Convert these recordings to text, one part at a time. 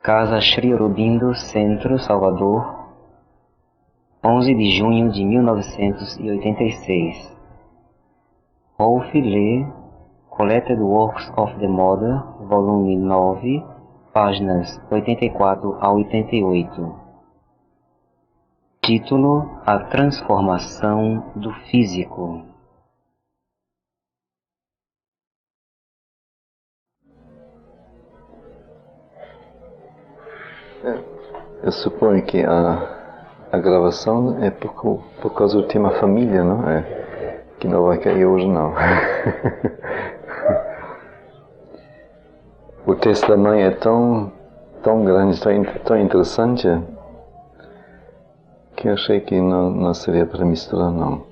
Casa Sri Aurobindo, Centro, Salvador, 11 de junho de 1986. Rolf Lee, Collected Works of the Mother, volume 9, páginas 84 a 88. Título: A Transformação do Físico. Eu suponho que a gravação é por causa do tema família, não é? Que não vai cair hoje, não. O texto da mãe é tão grande, tão interessante, que eu achei que não seria para misturar, não.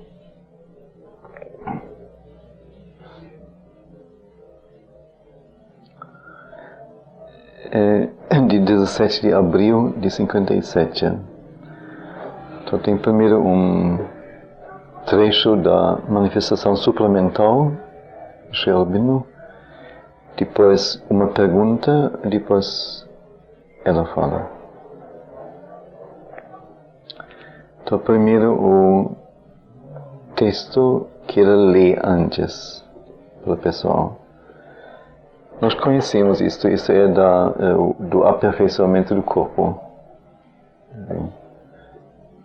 É de 17 de abril de 57. Então tem primeiro um trecho da manifestação suplementar, Sri Aurobindo, depois uma pergunta, depois ela fala. Então primeiro o texto que ela lê antes para o pessoal. Nós conhecemos isso é do aperfeiçoamento do corpo.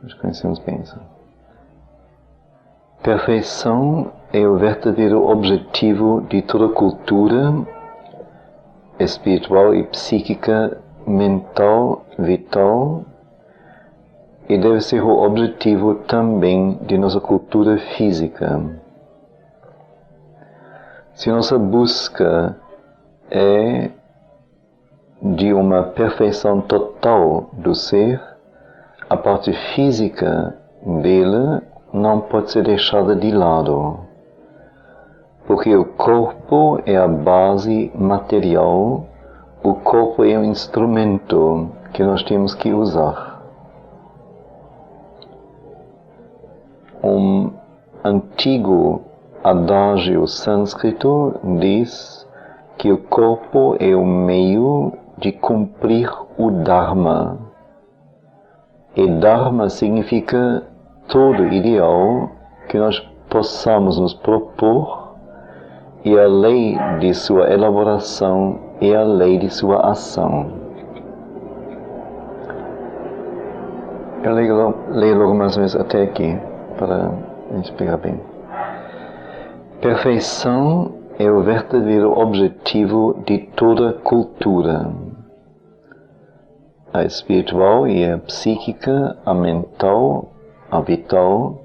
Nós conhecemos bem isso. Perfeição é o verdadeiro objetivo de toda cultura espiritual e psíquica, mental, vital, e deve ser o objetivo também de nossa cultura física. Se nossa busca é de uma perfeição total do ser, a parte física dele não pode ser deixada de lado, porque o corpo é a base material, o corpo é um instrumento que nós temos que usar. Um antigo adágio sânscrito diz que o corpo é o meio de cumprir o Dharma. E Dharma significa todo ideal que nós possamos nos propor, e a lei de sua elaboração é a lei de sua ação. Eu leio logo mais ou menos até aqui, para a gente pegar bem. Perfeição é o verdadeiro objetivo de toda cultura. A espiritual e a psíquica, a mental, a vital,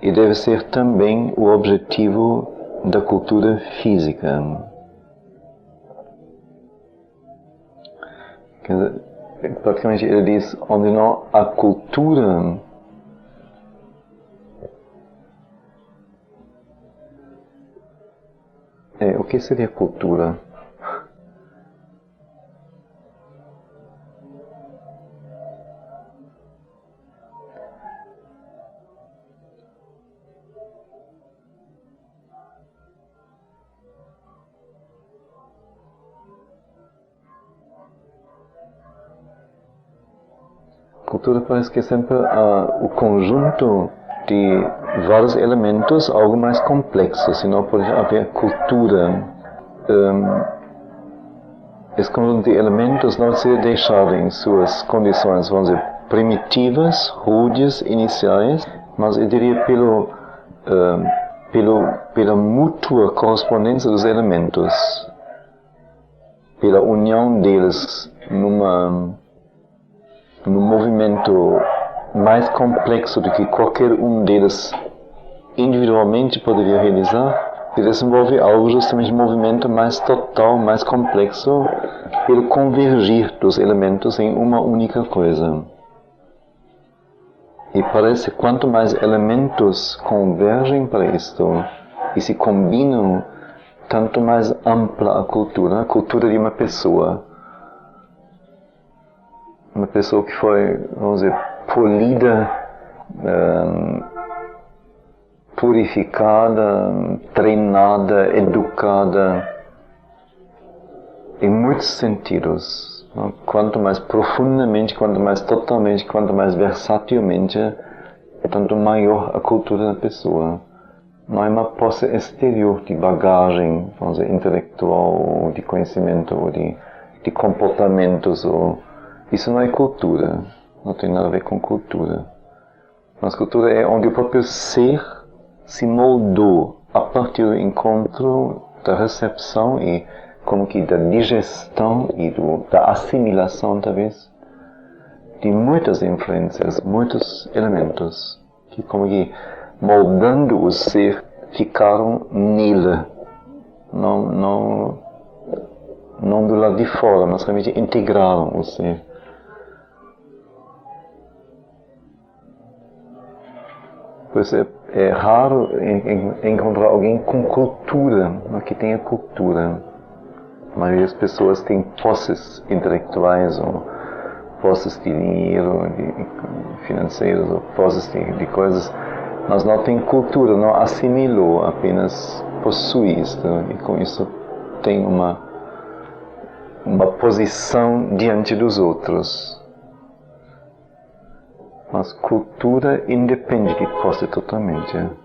e deve ser também o objetivo da cultura física. Praticamente ele diz, onde não há cultura, o que seria cultura? Cultura parece que é sempre o conjunto de vários elementos, algo mais complexo, senão pode haver cultura. Esse conjunto de elementos não ser deixado em suas condições, vamos dizer, primitivas, rudes, iniciais, mas eu diria pela mútua correspondência dos elementos, pela união deles num movimento mais complexo do que qualquer um deles individualmente poderia realizar, se desenvolve algo justamente um movimento mais total, mais complexo, pelo convergir dos elementos em uma única coisa. E parece que quanto mais elementos convergem para isto e se combinam, tanto mais ampla a cultura de uma pessoa. Uma pessoa que foi, vamos dizer, polida, purificada, treinada, educada, em muitos sentidos, Quanto mais profundamente, quanto mais totalmente, quanto mais versatilmente, tanto maior a cultura da pessoa. Não é uma posse exterior de bagagem, vamos dizer, intelectual, ou de conhecimento, ou de comportamentos. Isso não é cultura, não tem nada a ver com cultura. Mas cultura é onde o próprio ser se moldou a partir do encontro, da recepção e como que da digestão e da assimilação, talvez, de muitas influências, muitos elementos, que como que moldando o ser, ficaram nele, não do lado de fora, mas realmente integraram o ser. Por isso é raro encontrar alguém com cultura, que tenha cultura. A maioria das pessoas tem posses intelectuais, ou posses de dinheiro, de financeiros, ou posses de coisas, mas não tem cultura, não assimilou, apenas possui isso, e com isso tem uma posição diante dos outros. Mas cultura independe de posse totalmente.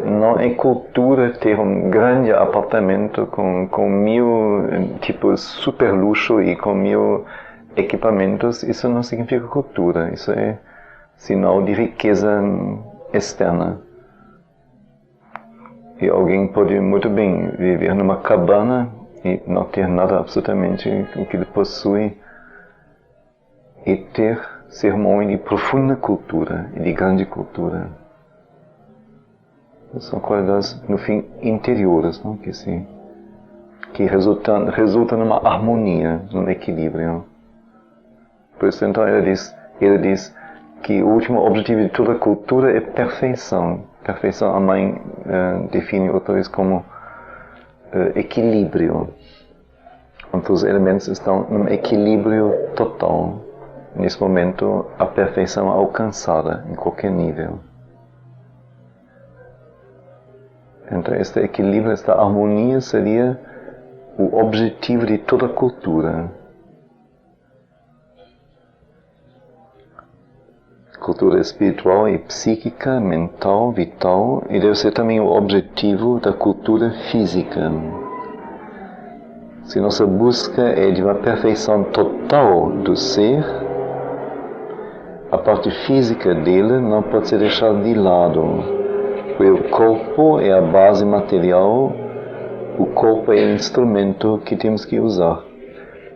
Não é cultura ter um grande apartamento com 1000 tipos super luxo e com 1000 equipamentos. Isso não significa cultura. Isso é sinal de riqueza externa. E alguém pode muito bem viver numa cabana e não ter nada absolutamente o que ele possui e ser um homem de profunda cultura e de grande cultura. São qualidades, no fim, interiores, não? Que resultam numa harmonia, num equilíbrio. Por isso, então, ele diz que o último objetivo de toda cultura é perfeição. Perfeição, a mãe define outra vez como equilíbrio. Onde os elementos estão num equilíbrio total. Nesse momento, a perfeição é alcançada em qualquer nível. Então, este equilíbrio, esta harmonia seria o objetivo de toda cultura. Cultura espiritual e psíquica, mental, vital, e deve ser também o objetivo da cultura física. Se nossa busca é de uma perfeição total do ser, a parte física dele não pode ser deixada de lado. O corpo é a base material, o corpo é o instrumento que temos que usar.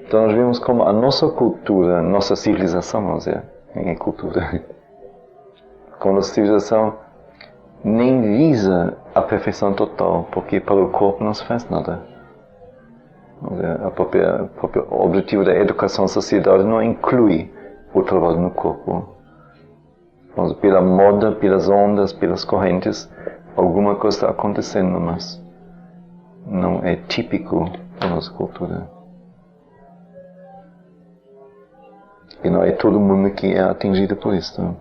Então nós vemos como a nossa cultura, nossa civilização, vamos dizer, nem é cultura, como a nossa civilização nem visa a perfeição total, porque para o corpo não se faz nada. O próprio objetivo da educação da sociedade não inclui o trabalho no corpo. Pela moda, pelas ondas, pelas correntes, alguma coisa está acontecendo, mas não é típico da nossa cultura. E não é todo mundo que é atingido por isso.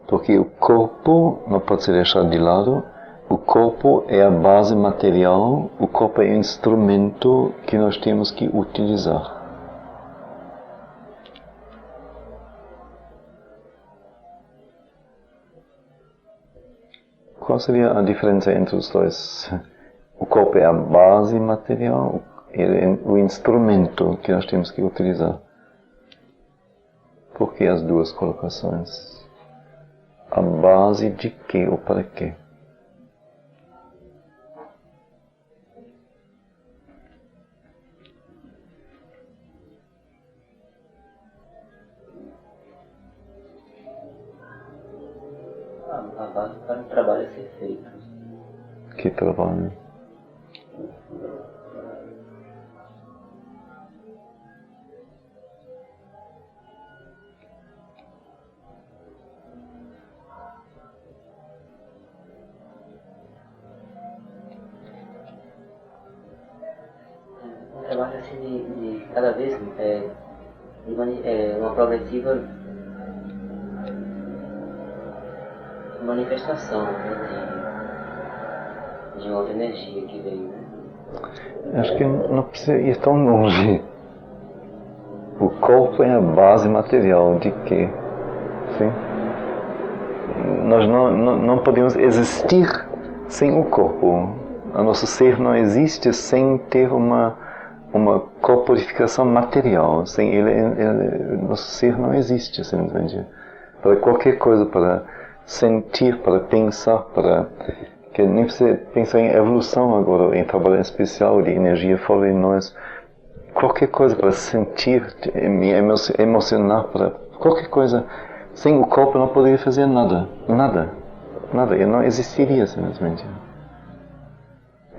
Porque o corpo não pode ser deixado de lado. O corpo é a base material, o corpo é o instrumento que nós temos que utilizar. Qual seria a diferença entre os dois? O corpo é a base material, é o instrumento que nós temos que utilizar. Por que as duas colocações? A base de quê ou para quê? A base para o trabalho a ser feito. Que trabalho? Um trabalho assim de cada vez uma progressiva manifestação, né, de uma outra energia que veio. Né? Acho que não precisa ir tão longe. O corpo é a base material de quê? Sim? Nós não podemos existir sem o corpo. O nosso ser não existe sem ter uma corporificação material. Sem ele, nosso ser não existe, simplesmente. Para qualquer coisa, para sentir, para pensar, que nem precisa pensar em evolução agora, em trabalho especial de energia fora de nós. Qualquer coisa para sentir, me emocionar, para qualquer coisa. Sem o corpo não poderia fazer nada. Ele não existiria, simplesmente.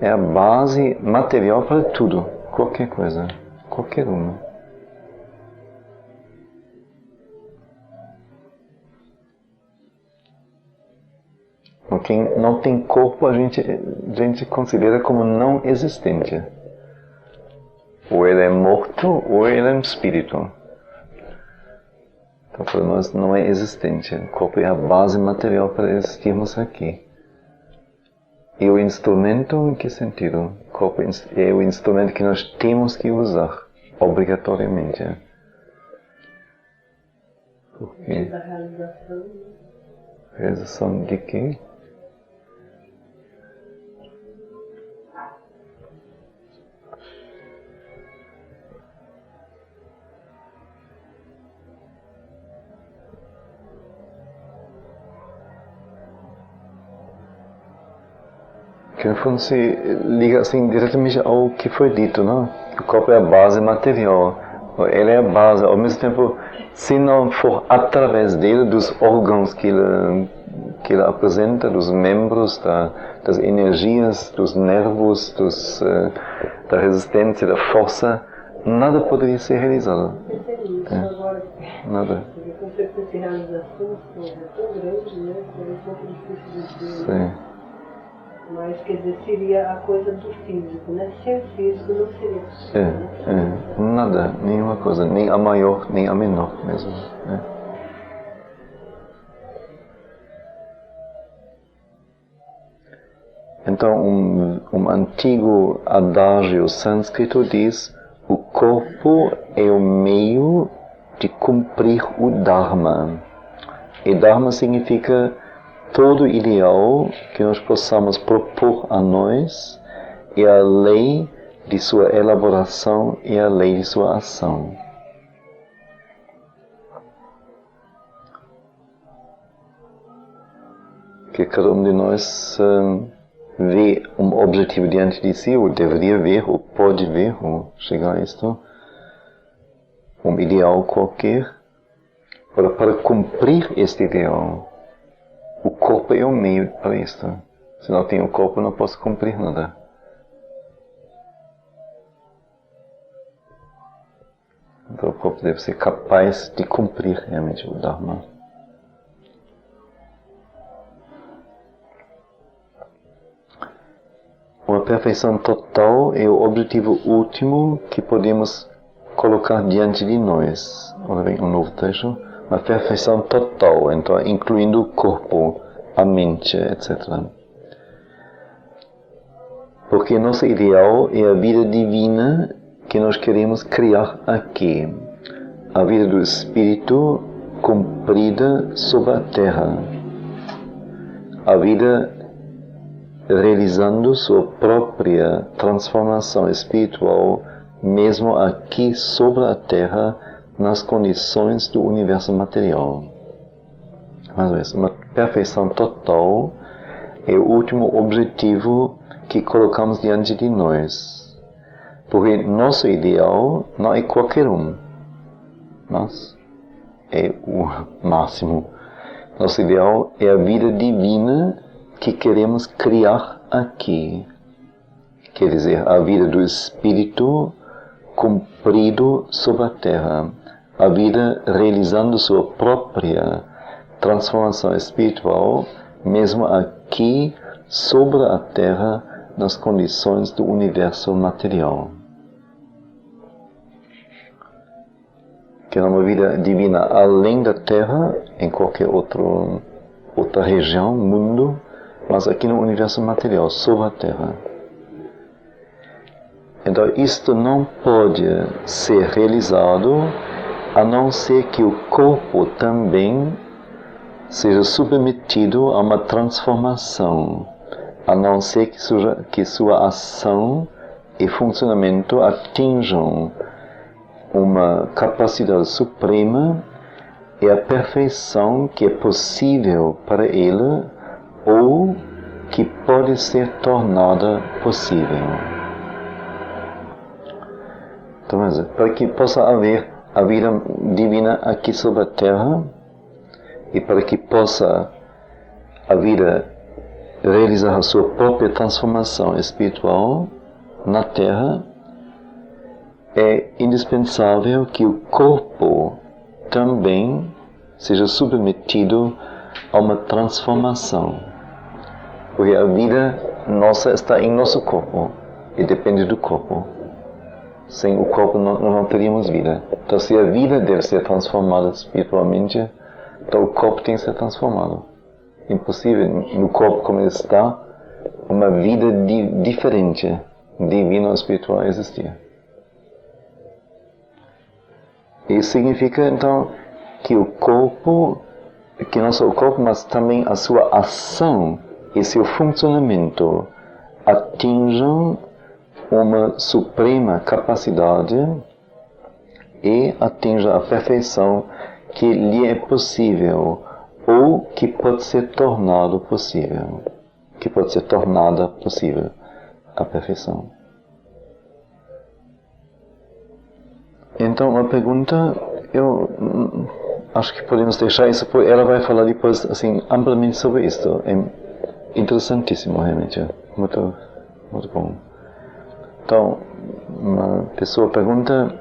É a base material para tudo. Qualquer coisa. Qualquer uma. Quem não tem corpo, a gente considera como não existente. Ou ele é morto, ou ele é um espírito. Então, para nós não é existente. O corpo é a base material para existirmos aqui. E o instrumento, em que sentido? O corpo é o instrumento que nós temos que usar, obrigatoriamente. Por quê? Da realização. Realização de quê? Que no fundo se liga assim diretamente ao que foi dito, não? O corpo é a base material. Ele é a base, ao mesmo tempo, se não for através dele, dos órgãos que ele apresenta, dos membros, das energias, dos nervos, da resistência, da força, nada poderia ser realizado. Agora, nada. o conceito de realização é tão grande, né? Que é um pouco difícil de dizer. Sim. Mas, quer dizer, seria a coisa do físico, né? Sem o físico não seria possível. Nada, nenhuma coisa, nem a maior, nem a menor mesmo. Então, um antigo adágio sânscrito diz: o corpo é o meio de cumprir o Dharma. E Dharma significa todo ideal que nós possamos propor a nós é a lei de sua elaboração e a lei de sua ação. Que cada um de nós vê um objetivo diante de si, ou deveria ver, ou pode ver, ou chegar a isto, um ideal qualquer, para cumprir este ideal. O corpo é o meio para isto. Se não tenho o corpo, não posso cumprir nada. Então o corpo deve ser capaz de cumprir realmente o Dharma. Uma perfeição total é o objetivo último que podemos colocar diante de nós. Olha bem, um novo texto. Uma perfeição total, então incluindo o corpo, a mente, etc. Porque nosso ideal é a vida divina que nós queremos criar aqui. A vida do Espírito cumprida sobre a Terra. A vida realizando sua própria transformação espiritual, mesmo aqui sobre a Terra, nas condições do universo material. Mas uma perfeição total é o último objetivo que colocamos diante de nós. Porque nosso ideal não é qualquer um, mas é o máximo. Nosso ideal é a vida divina que queremos criar aqui. Quer dizer, a vida do Espírito cumprido sobre a Terra. A vida realizando sua própria transformação espiritual, mesmo aqui sobre a Terra, nas condições do universo material. que é uma vida divina além da Terra, em qualquer outra região, mundo, mas aqui no universo material, sobre a Terra. Então, isto não pode ser realizado a não ser que o corpo também seja submetido a uma transformação, a não ser que sua ação e funcionamento atinjam uma capacidade suprema e a perfeição que é possível para ele ou que pode ser tornada possível. Então, para que possa haver a vida divina aqui sobre a Terra e para que possa a vida realizar a sua própria transformação espiritual na Terra, é indispensável que o corpo também seja submetido a uma transformação. Porque a vida nossa está em nosso corpo e depende do corpo. Sem o corpo não teríamos vida. Então, se a vida deve ser transformada espiritualmente, então o corpo tem que ser transformado. Impossível, no corpo como ele está, uma vida diferente, divina ou espiritual, existir. Isso significa, então, que o corpo, que não só o corpo, mas também a sua ação e seu funcionamento atinjam uma suprema capacidade e atinjam a perfeição que lhe é possível ou que pode ser tornado possível, que pode ser tornada possível a perfeição. Então, uma pergunta, eu acho que podemos deixar isso, porque ela vai falar depois, assim, amplamente sobre isto. É interessantíssimo, realmente. Muito, muito bom. Então, uma pessoa pergunta: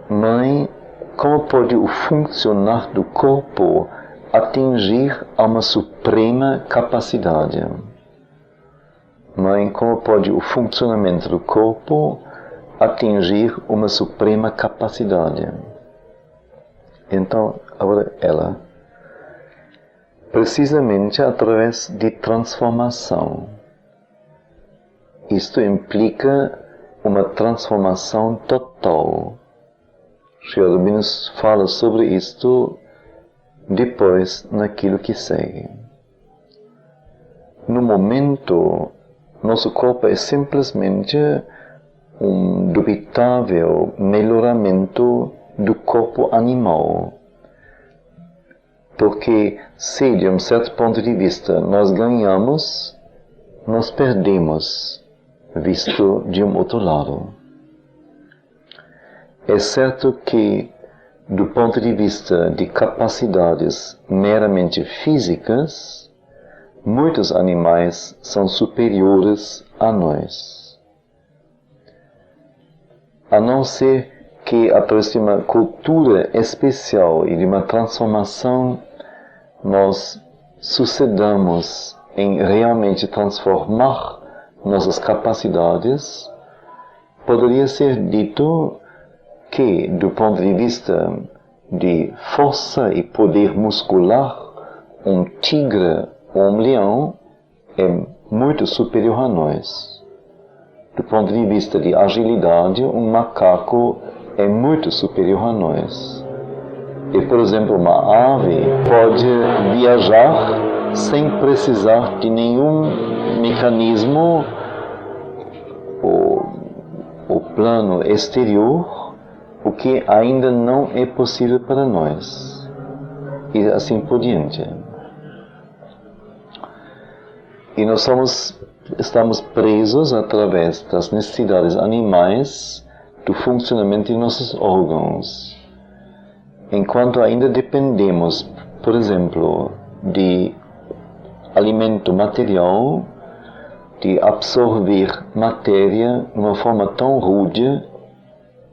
mãe, como pode o funcionar do corpo atingir a uma suprema capacidade? Mãe, como pode o funcionamento do corpo atingir uma suprema capacidade? Então, agora ela, precisamente através de transformação. Isto implica uma transformação total. Sri Aurobindo fala sobre isto depois naquilo que segue. No momento, nosso corpo é simplesmente um dubitável melhoramento do corpo animal. Porque se, de um certo ponto de vista, nós ganhamos, nós perdemos, visto de um outro lado. É certo que, do ponto de vista de capacidades meramente físicas, muitos animais são superiores a nós. A não ser que, através de uma cultura especial e de uma transformação, nós sucedamos em realmente transformar nossas capacidades, poderia ser dito que, do ponto de vista de força e poder muscular, um tigre ou um leão é muito superior a nós. Do ponto de vista de agilidade, um macaco é muito superior a nós. E, por exemplo, uma ave pode viajar sem precisar de nenhum mecanismo ou plano exterior, o que ainda não é possível para nós. E assim por diante. E nós estamos presos através das necessidades animais do funcionamento de nossos órgãos. Enquanto ainda dependemos, por exemplo, de alimento material, de absorver matéria de uma forma tão rude,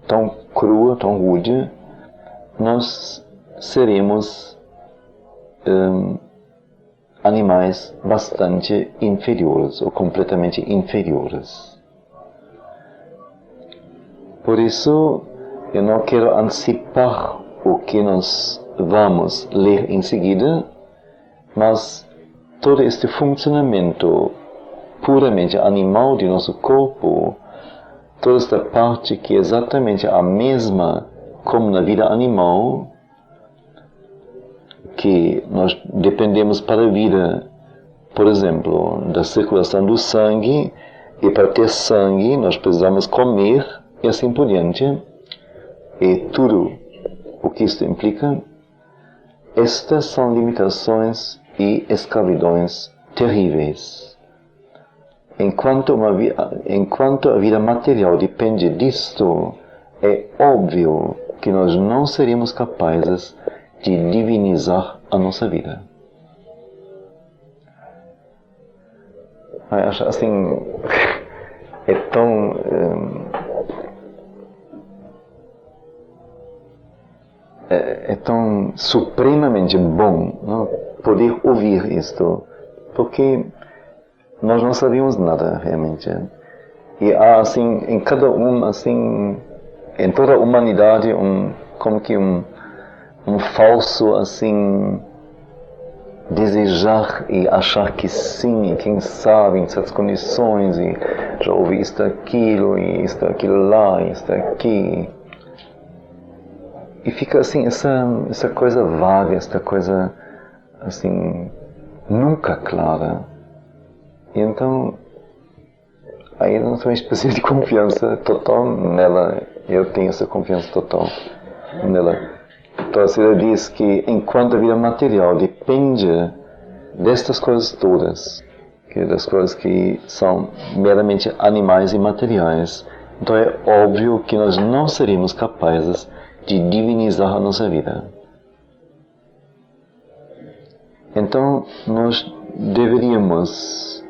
tão crua, tão rude, nós seremos animais bastante inferiores ou completamente inferiores. Por isso, eu não quero antecipar o que nós vamos ler em seguida, mas todo este funcionamento puramente animal de nosso corpo, toda esta parte que é exatamente a mesma como na vida animal, que nós dependemos para a vida, por exemplo, da circulação do sangue, e para ter sangue nós precisamos comer e assim por diante, e tudo o que isso implica. Estas são limitações e escravidões terríveis. Enquanto a vida material depende disto, é óbvio que nós não seríamos capazes de divinizar a nossa vida. Acho assim, é tão supremamente bom, não, poder ouvir isto, porque nós não sabíamos nada realmente. E há assim, em cada assim, em toda a humanidade, como que um falso assim desejar e achar que sim, e quem sabe em certas condições, e já ouvi isto, aquilo, e isto, aquilo lá, e isto, aqui. E fica assim, essa coisa vaga, essa coisa assim, nunca clara. E então, aí eu não tenho uma espécie de confiança total nela. Eu tenho essa confiança total nela. Então a Cida diz que enquanto a vida material depende destas coisas todas, das coisas que são meramente animais e materiais, então é óbvio que nós não seríamos capazes de divinizar a nossa vida. Então nós deveríamos,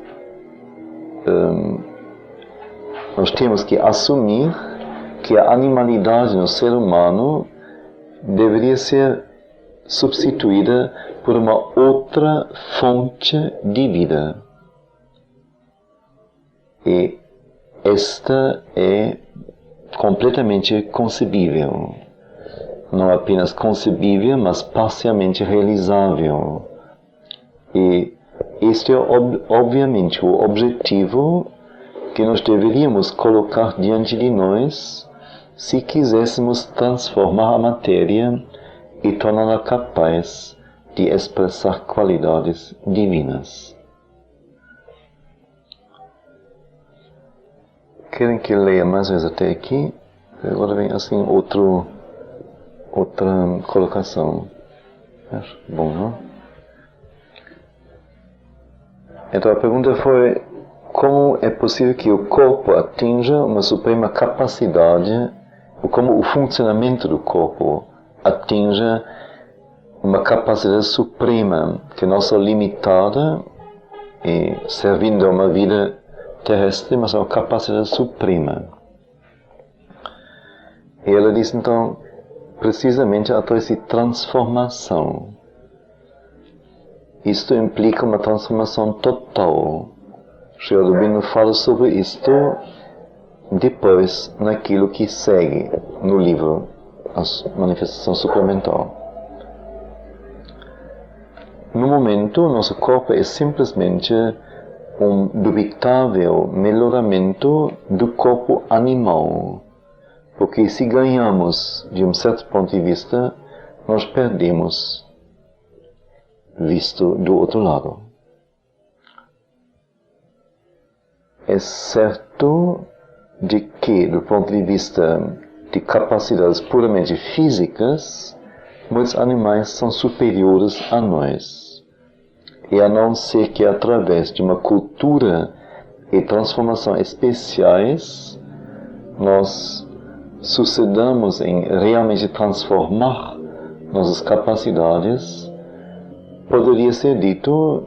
nós temos que assumir que a animalidade no ser humano deveria ser substituída por uma outra fonte de vida. E esta é completamente concebível. Não apenas concebível, mas parcialmente realizável. E este é obviamente o objetivo que nós deveríamos colocar diante de nós se quiséssemos transformar a matéria e torná-la capaz de expressar qualidades divinas. Querem que eu leia mais vezes até aqui? Agora vem assim outra colocação. Acho bom, não? Então a pergunta foi: como é possível que o corpo atinja uma suprema capacidade, ou como o funcionamento do corpo atinja uma capacidade suprema, que não só limitada e servindo a uma vida terrestre, mas é uma capacidade suprema. E ela diz então, precisamente através de transformação. Isto implica uma transformação total. Sri Aurobindo fala sobre isto depois naquilo que segue no livro, a manifestação suplementar. No momento, nosso corpo é simplesmente um dubitável melhoramento do corpo animal, porque se ganhamos de um certo ponto de vista, nós perdemos visto do outro lado. É certo de que, do ponto de vista de capacidades puramente físicas, muitos animais são superiores a nós. E a não ser que através de uma cultura e transformação especiais, nós sucedamos em realmente transformar nossas capacidades, poderia ser dito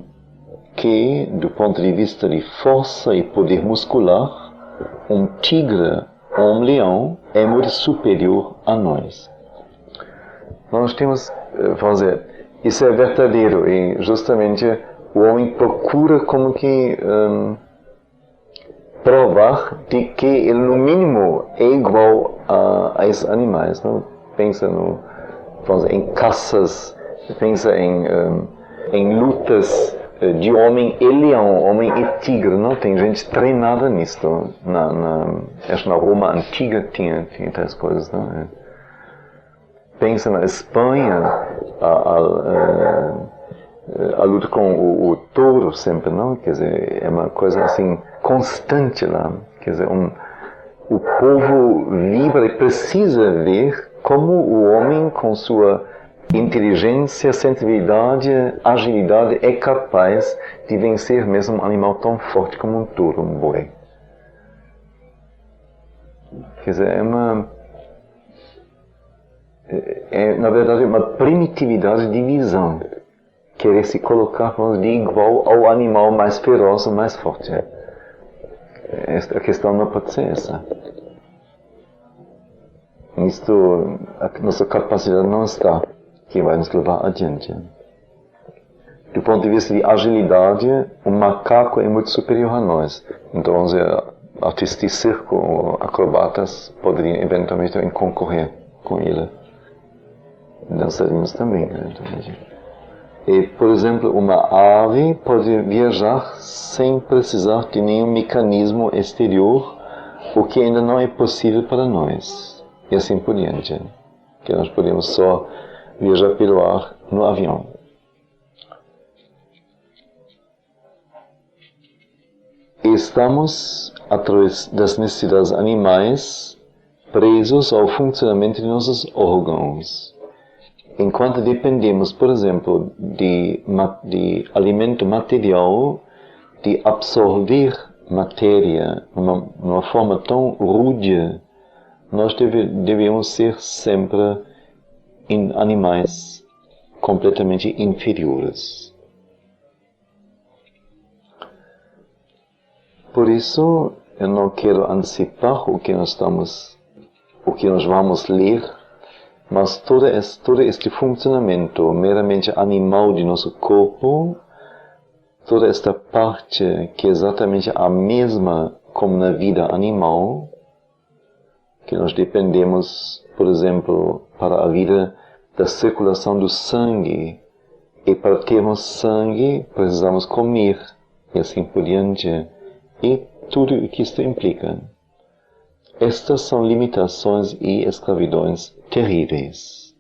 que, do ponto de vista de força e poder muscular, um tigre ou um leão é muito superior a nós. Nós temos, vamos dizer, isso é verdadeiro e justamente o homem procura como que provar de que ele no mínimo é igual a esses animais, não? Pensa em caças, pensa em lutas de homem e leão, homem e tigre, não? Tem gente treinada nisto. Acho que na Roma antiga tinha tais coisas, não? Pensa na Espanha, a luta com o touro sempre, não? Quer dizer, é uma coisa assim constante lá. Quer dizer, o povo livre precisa ver como o homem, com sua inteligência, sensibilidade, agilidade, é capaz de vencer mesmo um animal tão forte como um touro, um boi. Quer dizer, na verdade uma primitividade de visão. Querer se colocar de igual ao animal mais feroz, mais forte. A questão não pode ser essa. Nisto, a nossa capacidade não está, que vai nos levar adiante. Do ponto de vista de agilidade, o macaco é muito superior a nós. Então, artistas de circo ou acrobatas poderiam eventualmente concorrer com ele. Dançarinos também, eventualmente. E, por exemplo, uma ave pode viajar sem precisar de nenhum mecanismo exterior, o que ainda não é possível para nós. E assim por diante. Que nós podemos só viajar pelo ar no avião. Estamos, através das necessidades animais, presos ao funcionamento de nossos órgãos. Enquanto dependemos, por exemplo, de alimento material, de absorver matéria numa forma tão rude, nós devemos ser sempre animais completamente inferiores. Por isso, eu não quero antecipar o que nós vamos ler, mas todo este funcionamento meramente animal de nosso corpo, toda esta parte que é exatamente a mesma como na vida animal, que nós dependemos, por exemplo, para a vida da circulação do sangue, e para termos sangue precisamos comer, e assim por diante, e tudo o que isto implica. Estas são limitações e escravidões terríveis.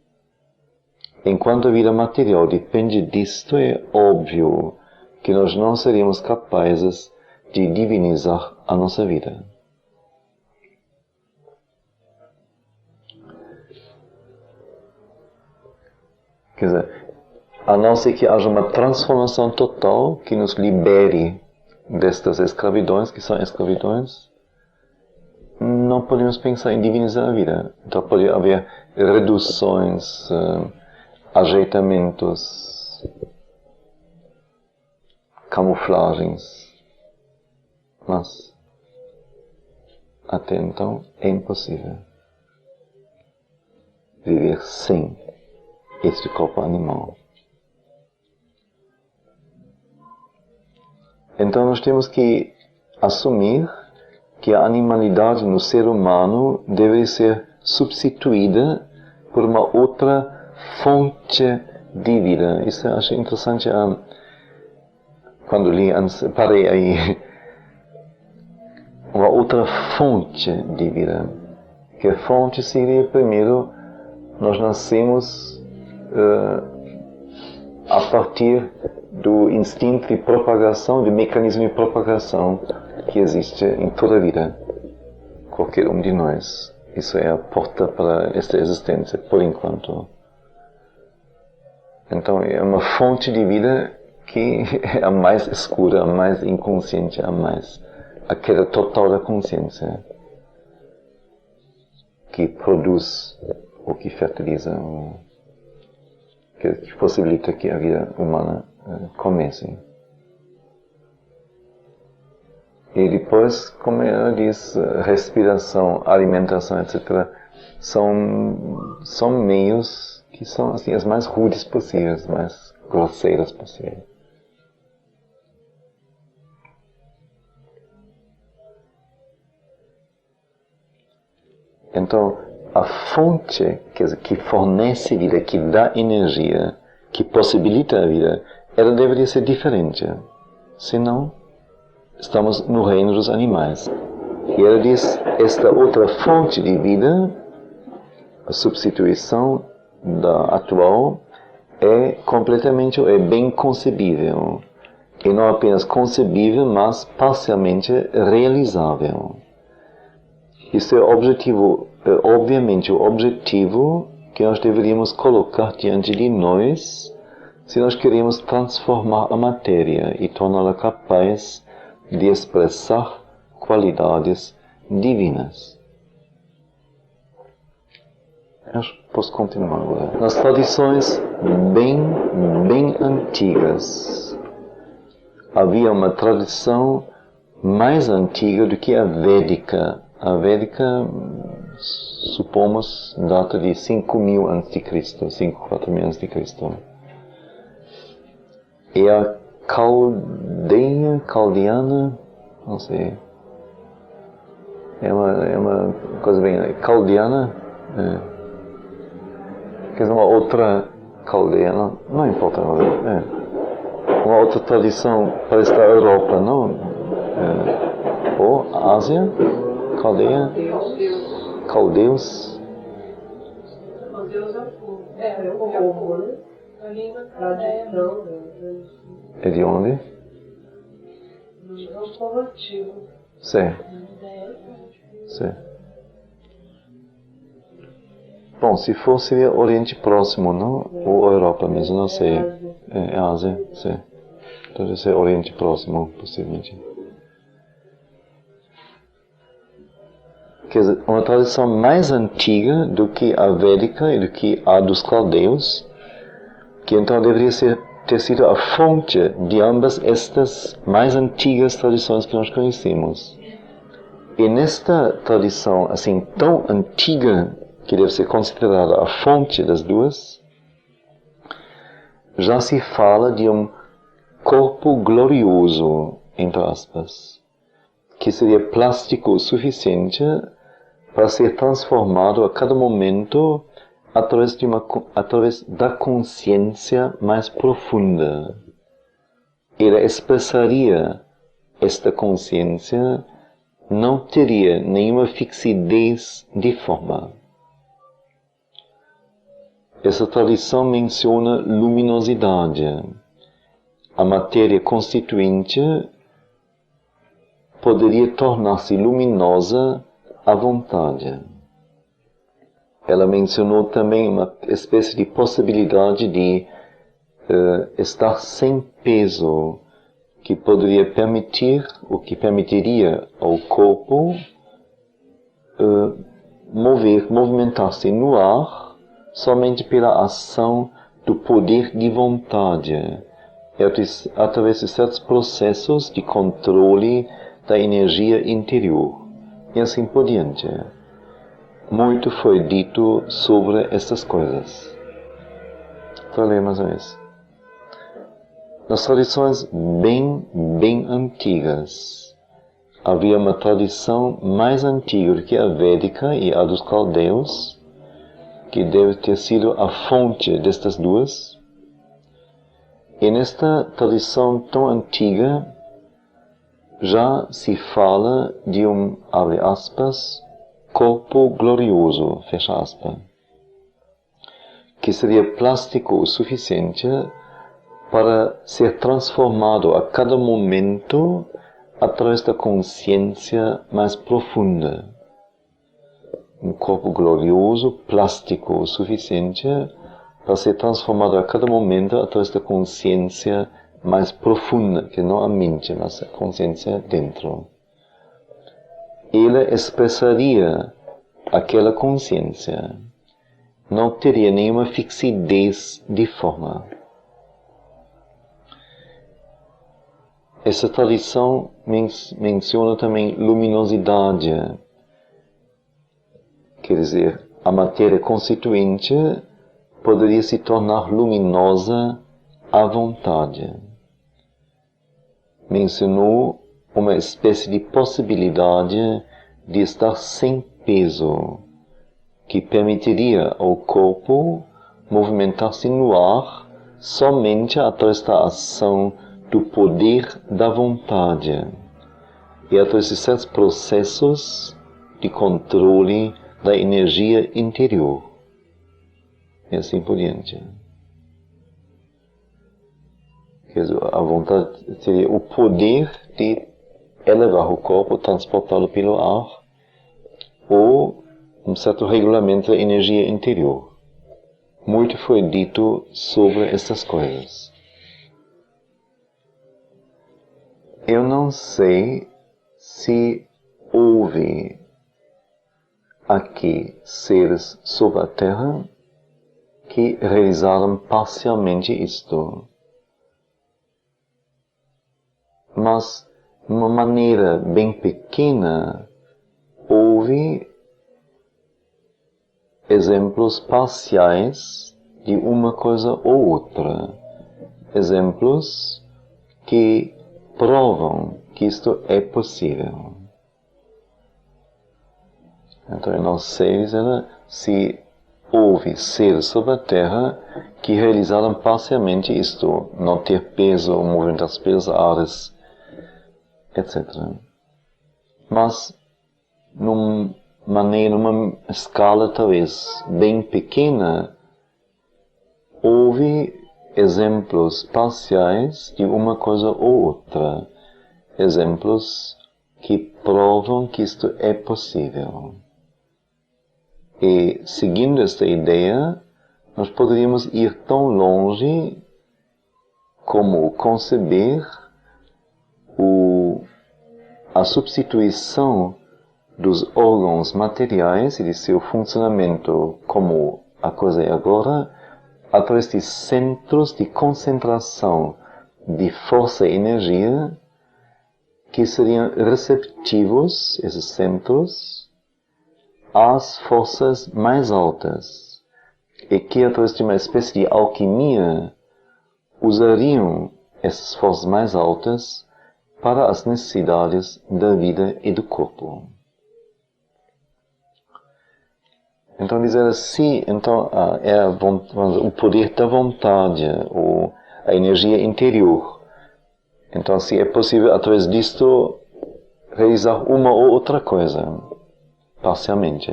Enquanto a vida material depende disto, é óbvio que nós não seríamos capazes de divinizar a nossa vida. Quer dizer, a não ser que haja uma transformação total que nos libere destas escravidões, que são escravidões, não podemos pensar em divinizar a vida. Então pode haver reduções, ajeitamentos, camuflagens, mas até então é impossível viver sem este corpo animal. Então nós temos que assumir que a animalidade no ser humano deve ser substituída por uma outra fonte de vida. Isso eu acho interessante. Quando li, parei aí. Uma outra fonte de vida. Que fonte seria, primeiro, nós nascemos a partir do instinto de propagação, do mecanismo de propagação que existe em toda a vida. Qualquer um de nós. Isso é a porta para esta existência, por enquanto. Então é uma fonte de vida que é a mais escura, a mais inconsciente, a queda total da consciência, que produz ou que fertiliza, que possibilita que a vida humana comece. E depois, como ela diz, respiração, alimentação, etc., são meios que são assim, as mais rudes possíveis, as mais grosseiras possíveis. Então, a fonte, quer dizer, que fornece vida, que dá energia, que possibilita a vida, ela deveria ser diferente. Senão, estamos no reino dos animais. E ela diz, esta outra fonte de vida, a substituição da atual, é bem concebível. E não apenas concebível, mas parcialmente realizável. Isso é obviamente o objetivo que nós deveríamos colocar diante de nós se nós queremos transformar a matéria e torná-la capaz de expressar qualidades divinas. Eu posso continuar agora. Nas tradições bem antigas, havia uma tradição mais antiga do que a védica. A védica, supomos, data de 5.000 a.C., 4.000 a.C. E a caldeana, não sei, é uma coisa bem caldeana, quer dizer, uma outra caldeana, não importa, uma outra tradição parece da Europa, não? Ou Ásia, caldeia, caldeus. Caldeus é o povo, né? A língua tradição. É de onde? É um povo antigo. Sim. Bom, se for seria Oriente Próximo, não? Ou Europa mesmo, não sei. É Ásia, sim. Deve ser Oriente Próximo, possivelmente. Quer dizer, uma tradição mais antiga do que a védica e do que a dos caldeus, que então deveria ter sido a fonte de ambas estas mais antigas tradições que nós conhecemos. E nesta tradição assim tão antiga, que deve ser considerada a fonte das duas, já se fala de um corpo glorioso, entre aspas, que seria plástico o suficiente para ser transformado a cada momento através da consciência mais profunda. Ele expressaria esta consciência, não teria nenhuma fixidez de forma. Essa tradição menciona luminosidade. A matéria constituinte poderia tornar-se luminosa à vontade. Ela mencionou também uma espécie de possibilidade de estar sem peso, que poderia permitir, o que permitiria ao corpo movimentar-se no ar somente pela ação do poder de vontade, através de certos processos de controle da energia interior, e assim por diante. Muito foi dito sobre essas coisas. Vou ler mais uma vez. Nas tradições bem antigas, havia uma tradição mais antiga do que a védica e a dos caldeus, que deve ter sido a fonte destas duas. E nesta tradição tão antiga, já se fala de um, abre aspas, corpo glorioso, fecha aspas, que seria plástico o suficiente para ser transformado a cada momento através da consciência mais profunda. Um corpo glorioso, plástico o suficiente para ser transformado a cada momento através da consciência mais profunda, que não a mente, mas a consciência dentro. Ele expressaria aquela consciência, não teria nenhuma fixidez de forma. Essa tradição menciona também luminosidade, quer dizer, a matéria constituinte poderia se tornar luminosa à vontade. Mencionou uma espécie de possibilidade de estar sem peso, que permitiria ao corpo movimentar-se no ar somente através da ação do poder da vontade e através de certos processos de controle da energia interior. E assim por diante. Quer dizer, a vontade seria o poder de elevar o corpo, transportá-lo pelo ar, ou um certo regulamento da energia interior. Muito foi dito sobre essas coisas. Eu não sei se houve aqui seres sobre a Terra que realizaram parcialmente isto. Mas, de uma maneira bem pequena, houve exemplos parciais de uma coisa ou outra. Exemplos que provam que isto é possível. Então, eu não sei se houve seres sobre a Terra que realizaram parcialmente isto, não ter peso, movimentar-se pelos ares, etc. Mas, numa escala talvez bem pequena, houve exemplos parciais de uma coisa ou outra. Exemplos que provam que isto é possível. E, seguindo esta ideia, nós poderíamos ir tão longe como conceber a substituição dos órgãos materiais e de seu funcionamento como a coisa é agora, através de centros de concentração de força e energia que seriam receptivos, esses centros, às forças mais altas, e que, através de uma espécie de alquimia, usariam essas forças mais altas para as necessidades da vida e do corpo. Então, dizer assim, é o poder da vontade, ou a energia interior. Então, se é possível, através disto, realizar uma ou outra coisa, parcialmente.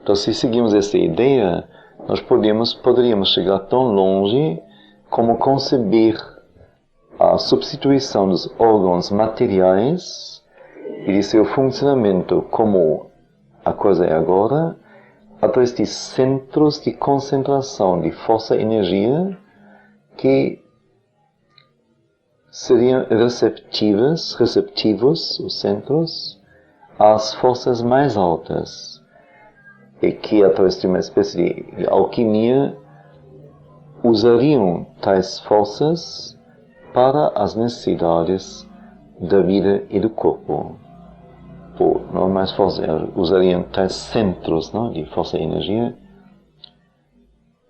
Então, se seguimos essa ideia, nós poderíamos chegar tão longe como conceber a substituição dos órgãos materiais e de seu funcionamento como a coisa é agora, através de centros de concentração de força e energia que seriam receptivos, os centros, às forças mais altas, e que, através de uma espécie de alquimia, usariam tais forças para as necessidades da vida e do corpo. Ou, não mais forças, usariam tais centros, não, de força e energia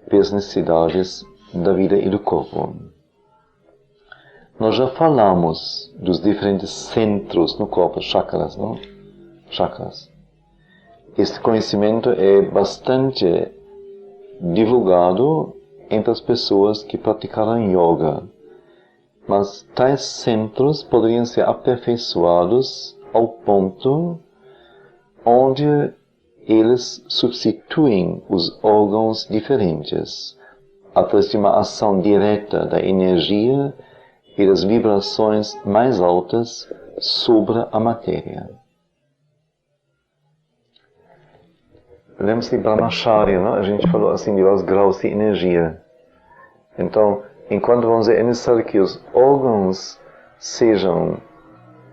para as necessidades da vida e do corpo. Nós já falamos dos diferentes centros no corpo, chakras, não? Chakras. Este conhecimento é bastante divulgado entre as pessoas que praticaram yoga. Mas tais centros poderiam ser aperfeiçoados ao ponto onde eles substituem os órgãos diferentes através de uma ação direta da energia e das vibrações mais altas sobre a matéria. Lembra-se de Brahmacharya, não? A gente falou assim de vários graus de energia. Então, enquanto vamos dizer, é necessário que os órgãos sejam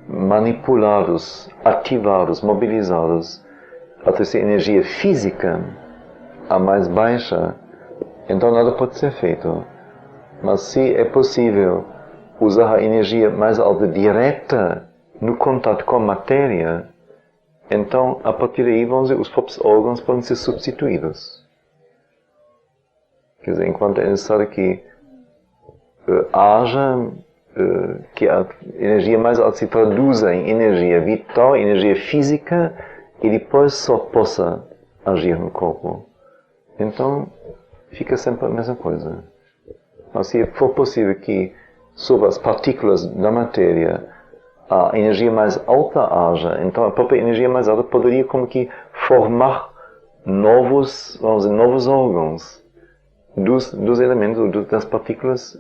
manipulados, ativados, mobilizados através da energia física, a mais baixa, então nada pode ser feito. Mas se é possível usar a energia mais alta direta no contato com a matéria, então a partir daí vamos dizer, os próprios órgãos podem ser substituídos. Quer dizer, enquanto é necessário que haja que a energia mais alta se traduza em energia vital, energia física, e depois só possa agir no corpo. Então, fica sempre a mesma coisa. Mas se for possível que sobre as partículas da matéria a energia mais alta haja, então a própria energia mais alta poderia como que formar novos, vamos dizer, novos órgãos dos elementos, das partículas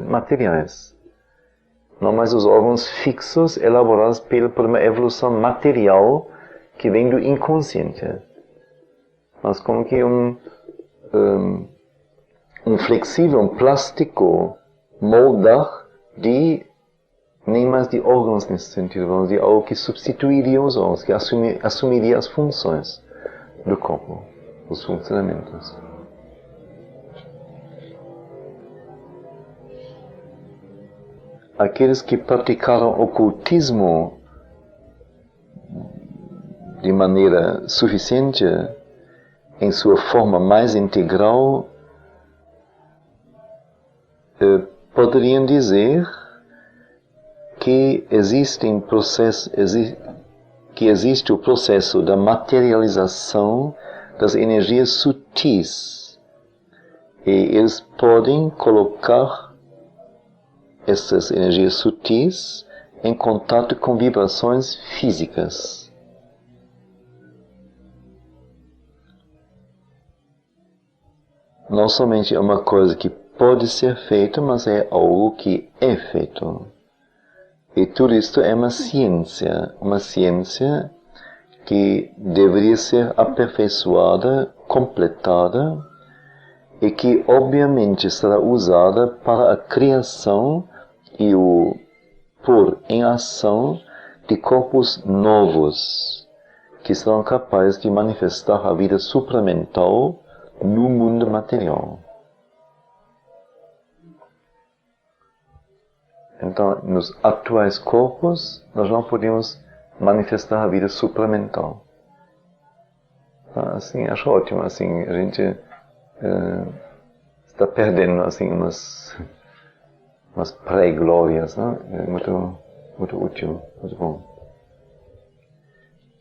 materiais. Não mais os órgãos fixos elaborados por uma evolução material que vem do inconsciente. Mas como que um flexível, um plástico moldar de nem mais de órgãos nesse sentido, vamos dizer, algo que substituiria os órgãos, que assumiria as funções do corpo, os funcionamentos. Aqueles que praticaram ocultismo de maneira suficiente, em sua forma mais integral, poderiam dizer que existe o processo da materialização das energias sutis, e eles podem colocar essas energias sutis em contato com vibrações físicas. Não somente é uma coisa que pode ser feita, mas é algo que é feito. E tudo isto é uma ciência que deveria ser aperfeiçoada, completada, e que obviamente será usada para a criação e o pôr em ação de corpos novos, que serão capazes de manifestar a vida supramental no mundo material. Então, nos atuais corpos, nós não podemos manifestar a vida supramental. Assim, acho ótimo, assim, a gente está perdendo, assim, umas pré-glórias, né? É muito útil, muito bom.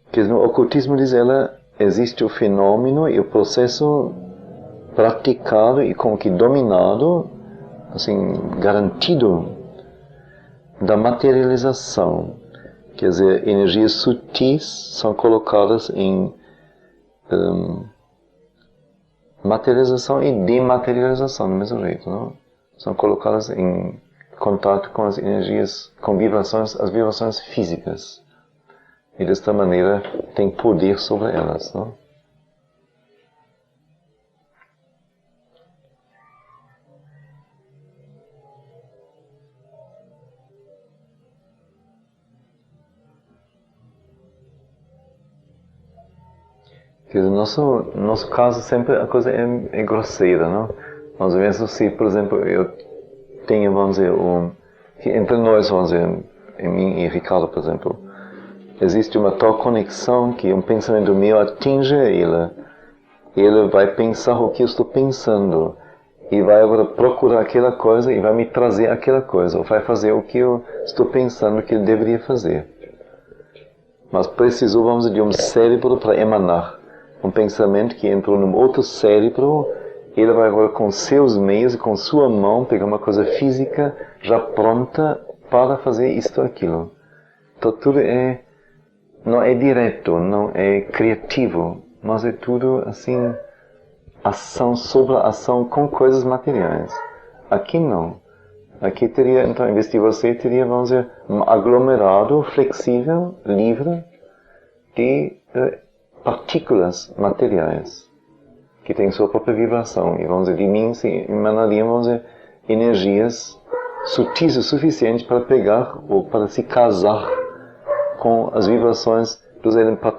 Porque no ocultismo, diz ela, existe o fenômeno e o processo praticado e como que dominado, assim, garantido, da materialização. Quer dizer, energias sutis são colocadas em materialização e dematerialização, do mesmo jeito, não? São colocadas em contato com as energias, com vibrações, as vibrações físicas. E desta maneira tem poder sobre elas, não? Quer dizer, no nosso caso sempre a coisa é grosseira, não? Vamos ver se, por exemplo, eu tenho, vamos dizer, entre nós, vamos dizer, em mim e Ricardo, por exemplo, existe uma tal conexão que um pensamento meu atinge ele. Ele vai pensar o que eu estou pensando e vai agora procurar aquela coisa e vai me trazer aquela coisa, ou vai fazer o que eu estou pensando que ele deveria fazer. Mas precisou, vamos dizer, de um cérebro para emanar um pensamento que entrou num outro cérebro. Ele vai agora com seus meios e com sua mão pegar uma coisa física já pronta para fazer isto ou aquilo. Então tudo não é direto, não é criativo, mas é tudo assim, ação sobre ação com coisas materiais. Aqui não. Aqui teria, então, em vez de você, teria, vamos dizer, um aglomerado flexível, livre, de partículas materiais, que têm sua própria vibração. E, vamos dizer, de mim se emanariam, vamos dizer, energias sutis o suficiente para pegar ou para se casar com as vibrações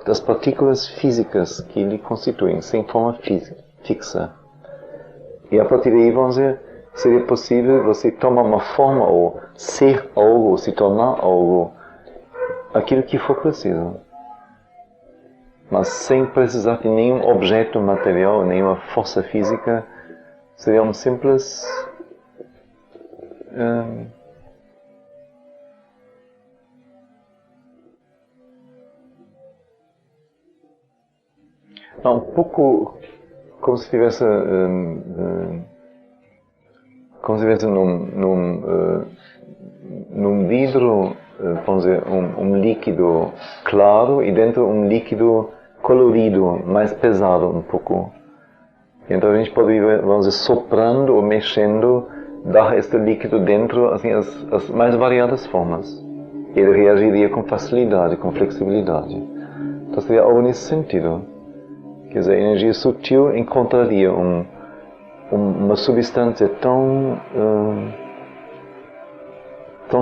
das partículas físicas que lhe constituem, sem forma fixa. E a partir daí, vamos dizer, seria possível você tomar uma forma, ou ser algo, ou se tornar algo, aquilo que for preciso. Mas sem precisar de nenhum objeto material, nenhuma força física, seria um simples Um pouco como se estivesse num vidro, vamos dizer, um líquido claro e dentro um líquido colorido, mais pesado um pouco. Então a gente pode ir, vamos dizer, soprando ou mexendo, dar este líquido dentro, assim, as mais variadas formas. Ele reagiria com facilidade, com flexibilidade. Então seria algo nesse sentido. Quer dizer, a energia sutil encontraria uma substância tão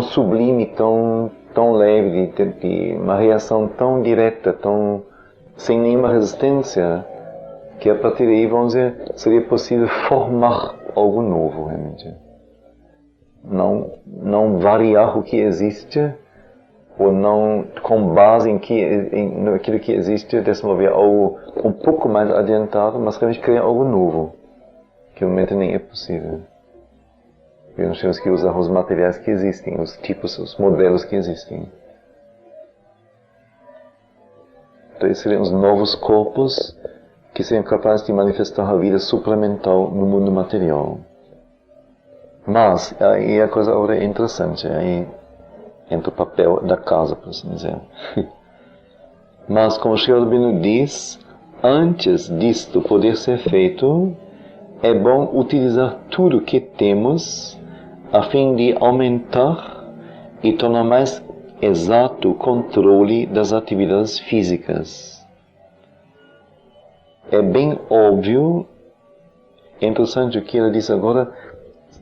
sublime, tão leve, de uma reação tão direta, sem nenhuma resistência, que a partir daí, vamos dizer, seria possível formar algo novo, realmente. Não variar o que existe, ou não, com base naquilo que existe, desenvolver algo um pouco mais adiantado, mas realmente criar algo novo, que no momento nem é possível. E nós temos que usar os materiais que existem, os tipos, os modelos que existem. Então esses seriam os novos corpos que seriam capazes de manifestar a vida supramental no mundo material. Mas, aí a coisa agora é interessante, aí entra o papel da casa, por assim dizer. Mas, como Sri Aurobindo diz, antes disto poder ser feito, é bom utilizar tudo que temos a fim de aumentar e tornar mais exato o controle das atividades físicas. É bem óbvio, é interessante o que ele diz agora,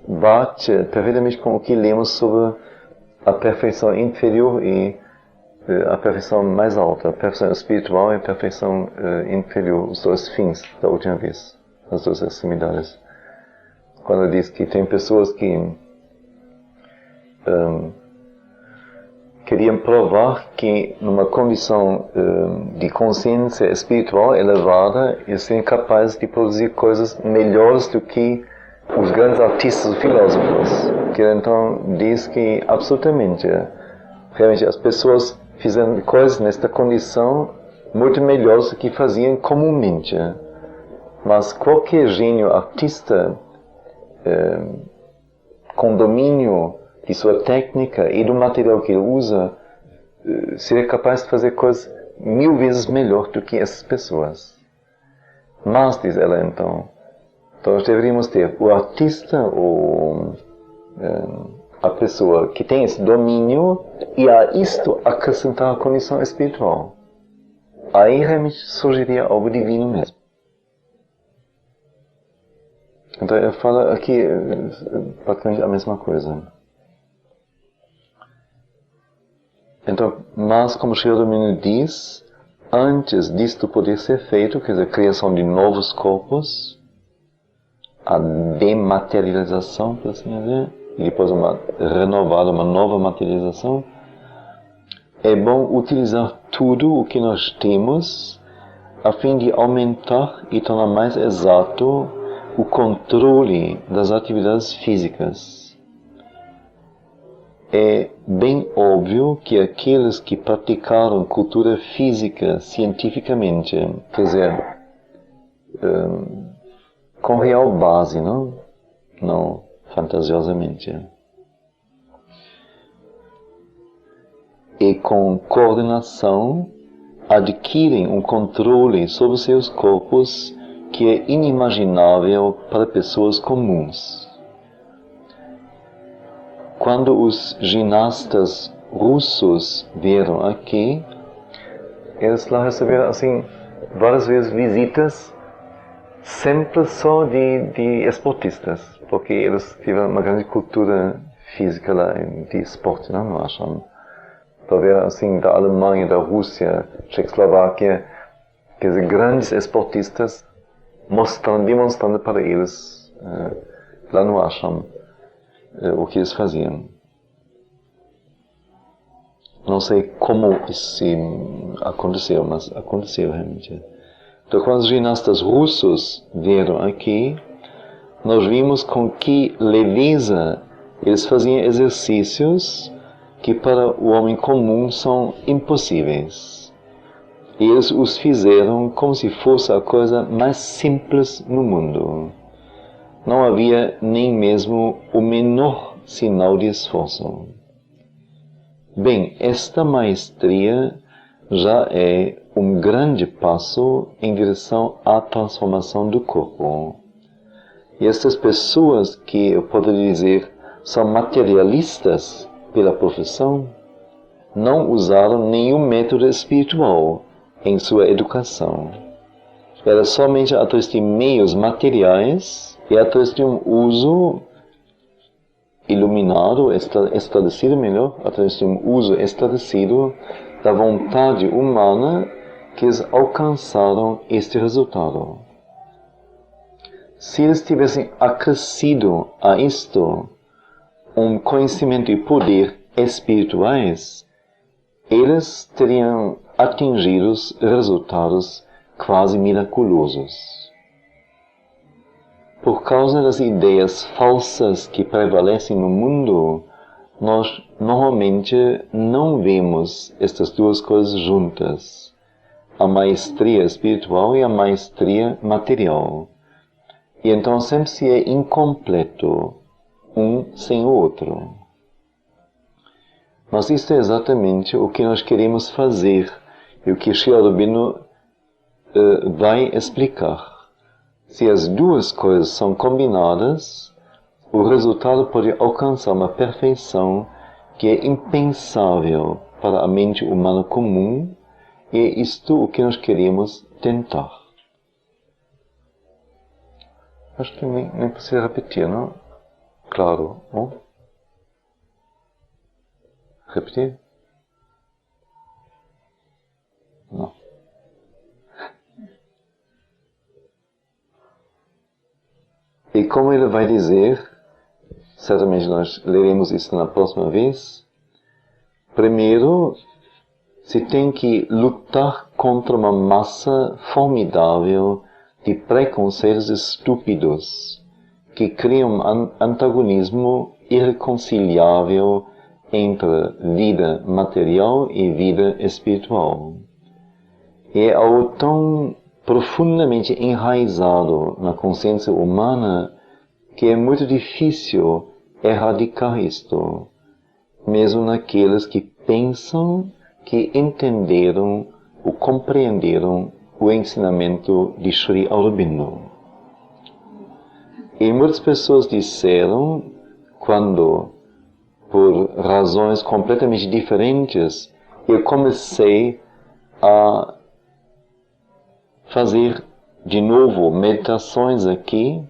bate perfeitamente com o que lemos sobre a perfeição inferior e a perfeição mais alta, a perfeição espiritual e a perfeição inferior, os dois fins da última vez, as duas extremidades. Quando ele diz que tem pessoas que queriam provar que numa condição de consciência espiritual elevada eles seriam capazes de produzir coisas melhores do que os grandes artistas e filósofos. Que então diz que absolutamente, realmente as pessoas fizeram coisas nesta condição muito melhores do que faziam comumente. Mas qualquer gênio artista com domínio de sua técnica e do material que ele usa, seria capaz de fazer coisas 1000 vezes melhor do que essas pessoas. Mas, diz ela então, nós deveríamos ter o artista ou a pessoa que tem esse domínio e a isto acrescentar a condição espiritual. Aí realmente surgiria algo divino mesmo. Então ele fala aqui praticamente a mesma coisa. Então, mas como Sri Aurobindo diz, antes disto poder ser feito, quer dizer, a criação de novos corpos, a dematerialização, por assim dizer, e depois uma nova materialização, é bom utilizar tudo o que nós temos a fim de aumentar e tornar mais exato o controle das atividades físicas. É bem óbvio que aqueles que praticaram cultura física cientificamente, quer dizer, com real base, não fantasiosamente, e com coordenação, adquirem um controle sobre seus corpos que é inimaginável para pessoas comuns. Quando os ginastas russos vieram aqui, eles lá receberam assim várias vezes visitas, sempre só de esportistas, porque eles tiveram uma grande cultura física lá, de esporte, não acham? Talvez assim da Alemanha, da Rússia, Tchecoslováquia, quer dizer, grandes esportistas demonstrando para eles lá no ashram o que eles faziam. Não sei como isso aconteceu, mas aconteceu realmente. Então, quando os ginastas russos vieram aqui, nós vimos com que leveza eles faziam exercícios que para o homem comum são impossíveis. E eles os fizeram como se fosse a coisa mais simples no mundo. Não havia nem mesmo o menor sinal de esforço. Bem, esta maestria já é um grande passo em direção à transformação do corpo. E estas pessoas que eu poderia dizer são materialistas pela profissão, não usaram nenhum método espiritual em sua educação. Era somente através de meios materiais e através de um uso iluminado, esclarecido melhor, através de um uso esclarecido da vontade humana que eles alcançaram este resultado. Se eles tivessem acrescido a isto um conhecimento e poder espirituais, eles teriam atingido resultados quase miraculosos. Por causa das ideias falsas que prevalecem no mundo, nós normalmente não vemos estas duas coisas juntas, a maestria espiritual e a maestria material. E então sempre se é incompleto um sem o outro. Mas isto é exatamente o que nós queremos fazer e o que Sri Aurobindo vai explicar. Se as duas coisas são combinadas, o resultado pode alcançar uma perfeição que é impensável para a mente humana comum, e é isto o que nós queremos tentar. Acho que nem precisa repetir, não? Claro, não? Repetir? Não. E como ele vai dizer, certamente nós leremos isso na próxima vez, primeiro se tem que lutar contra uma massa formidável de preconceitos estúpidos que criam um antagonismo irreconciliável entre vida material e vida espiritual. E é algo tão profundamente enraizado na consciência humana que é muito difícil erradicar isto, mesmo naqueles que pensam que entenderam ou compreenderam o ensinamento de Sri Aurobindo. E muitas pessoas disseram, quando, por razões completamente diferentes, eu comecei a fazer de novo meditações aqui,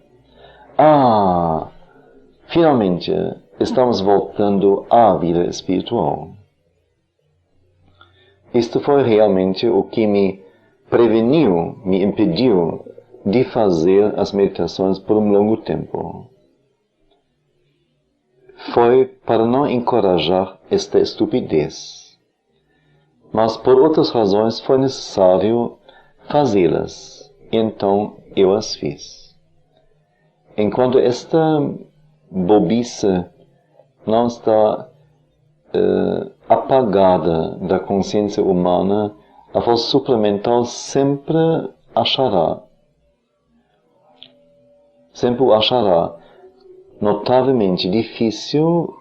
finalmente estamos voltando à vida espiritual. Isto foi realmente o que me preveniu, me impediu de fazer as meditações por um longo tempo. Foi para não encorajar esta estupidez. Mas por outras razões foi necessário fazê-las, então eu as fiz. Enquanto esta bobice não está apagada da consciência humana, a força suplementar sempre o achará notavelmente difícil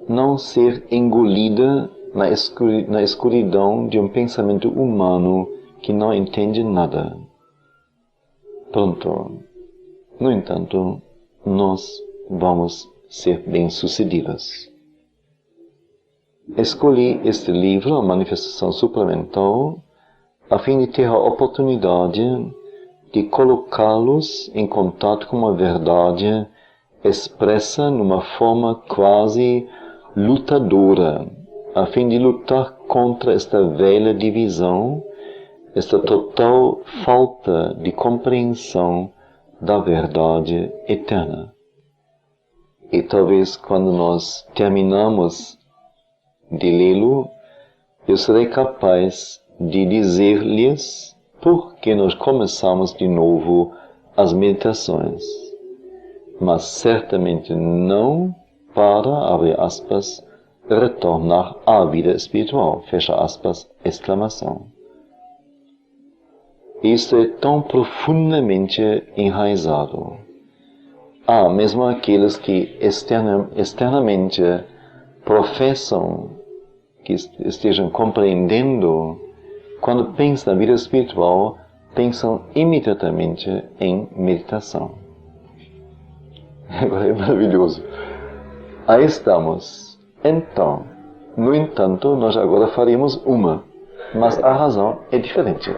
não ser engolida na escuridão de um pensamento humano que não entende nada. Pronto. No entanto, nós vamos ser bem-sucedidos. Escolhi este livro, a Manifestação Supramental, a fim de ter a oportunidade de colocá-los em contato com uma verdade expressa numa forma quase lutadora, a fim de lutar contra esta velha divisão, esta total falta de compreensão da verdade eterna. E talvez quando nós terminamos de lê-lo, eu serei capaz de dizer-lhes por que nós começamos de novo as meditações, mas certamente não para, abre aspas, retornar à vida espiritual, fecha aspas, exclamação. Isso é tão profundamente enraizado. Mesmo aqueles que externamente professam que estejam compreendendo, quando pensam na vida espiritual, pensam imediatamente em meditação. Agora é maravilhoso. Aí estamos. Então, no entanto, nós agora faremos uma, mas a razão é diferente.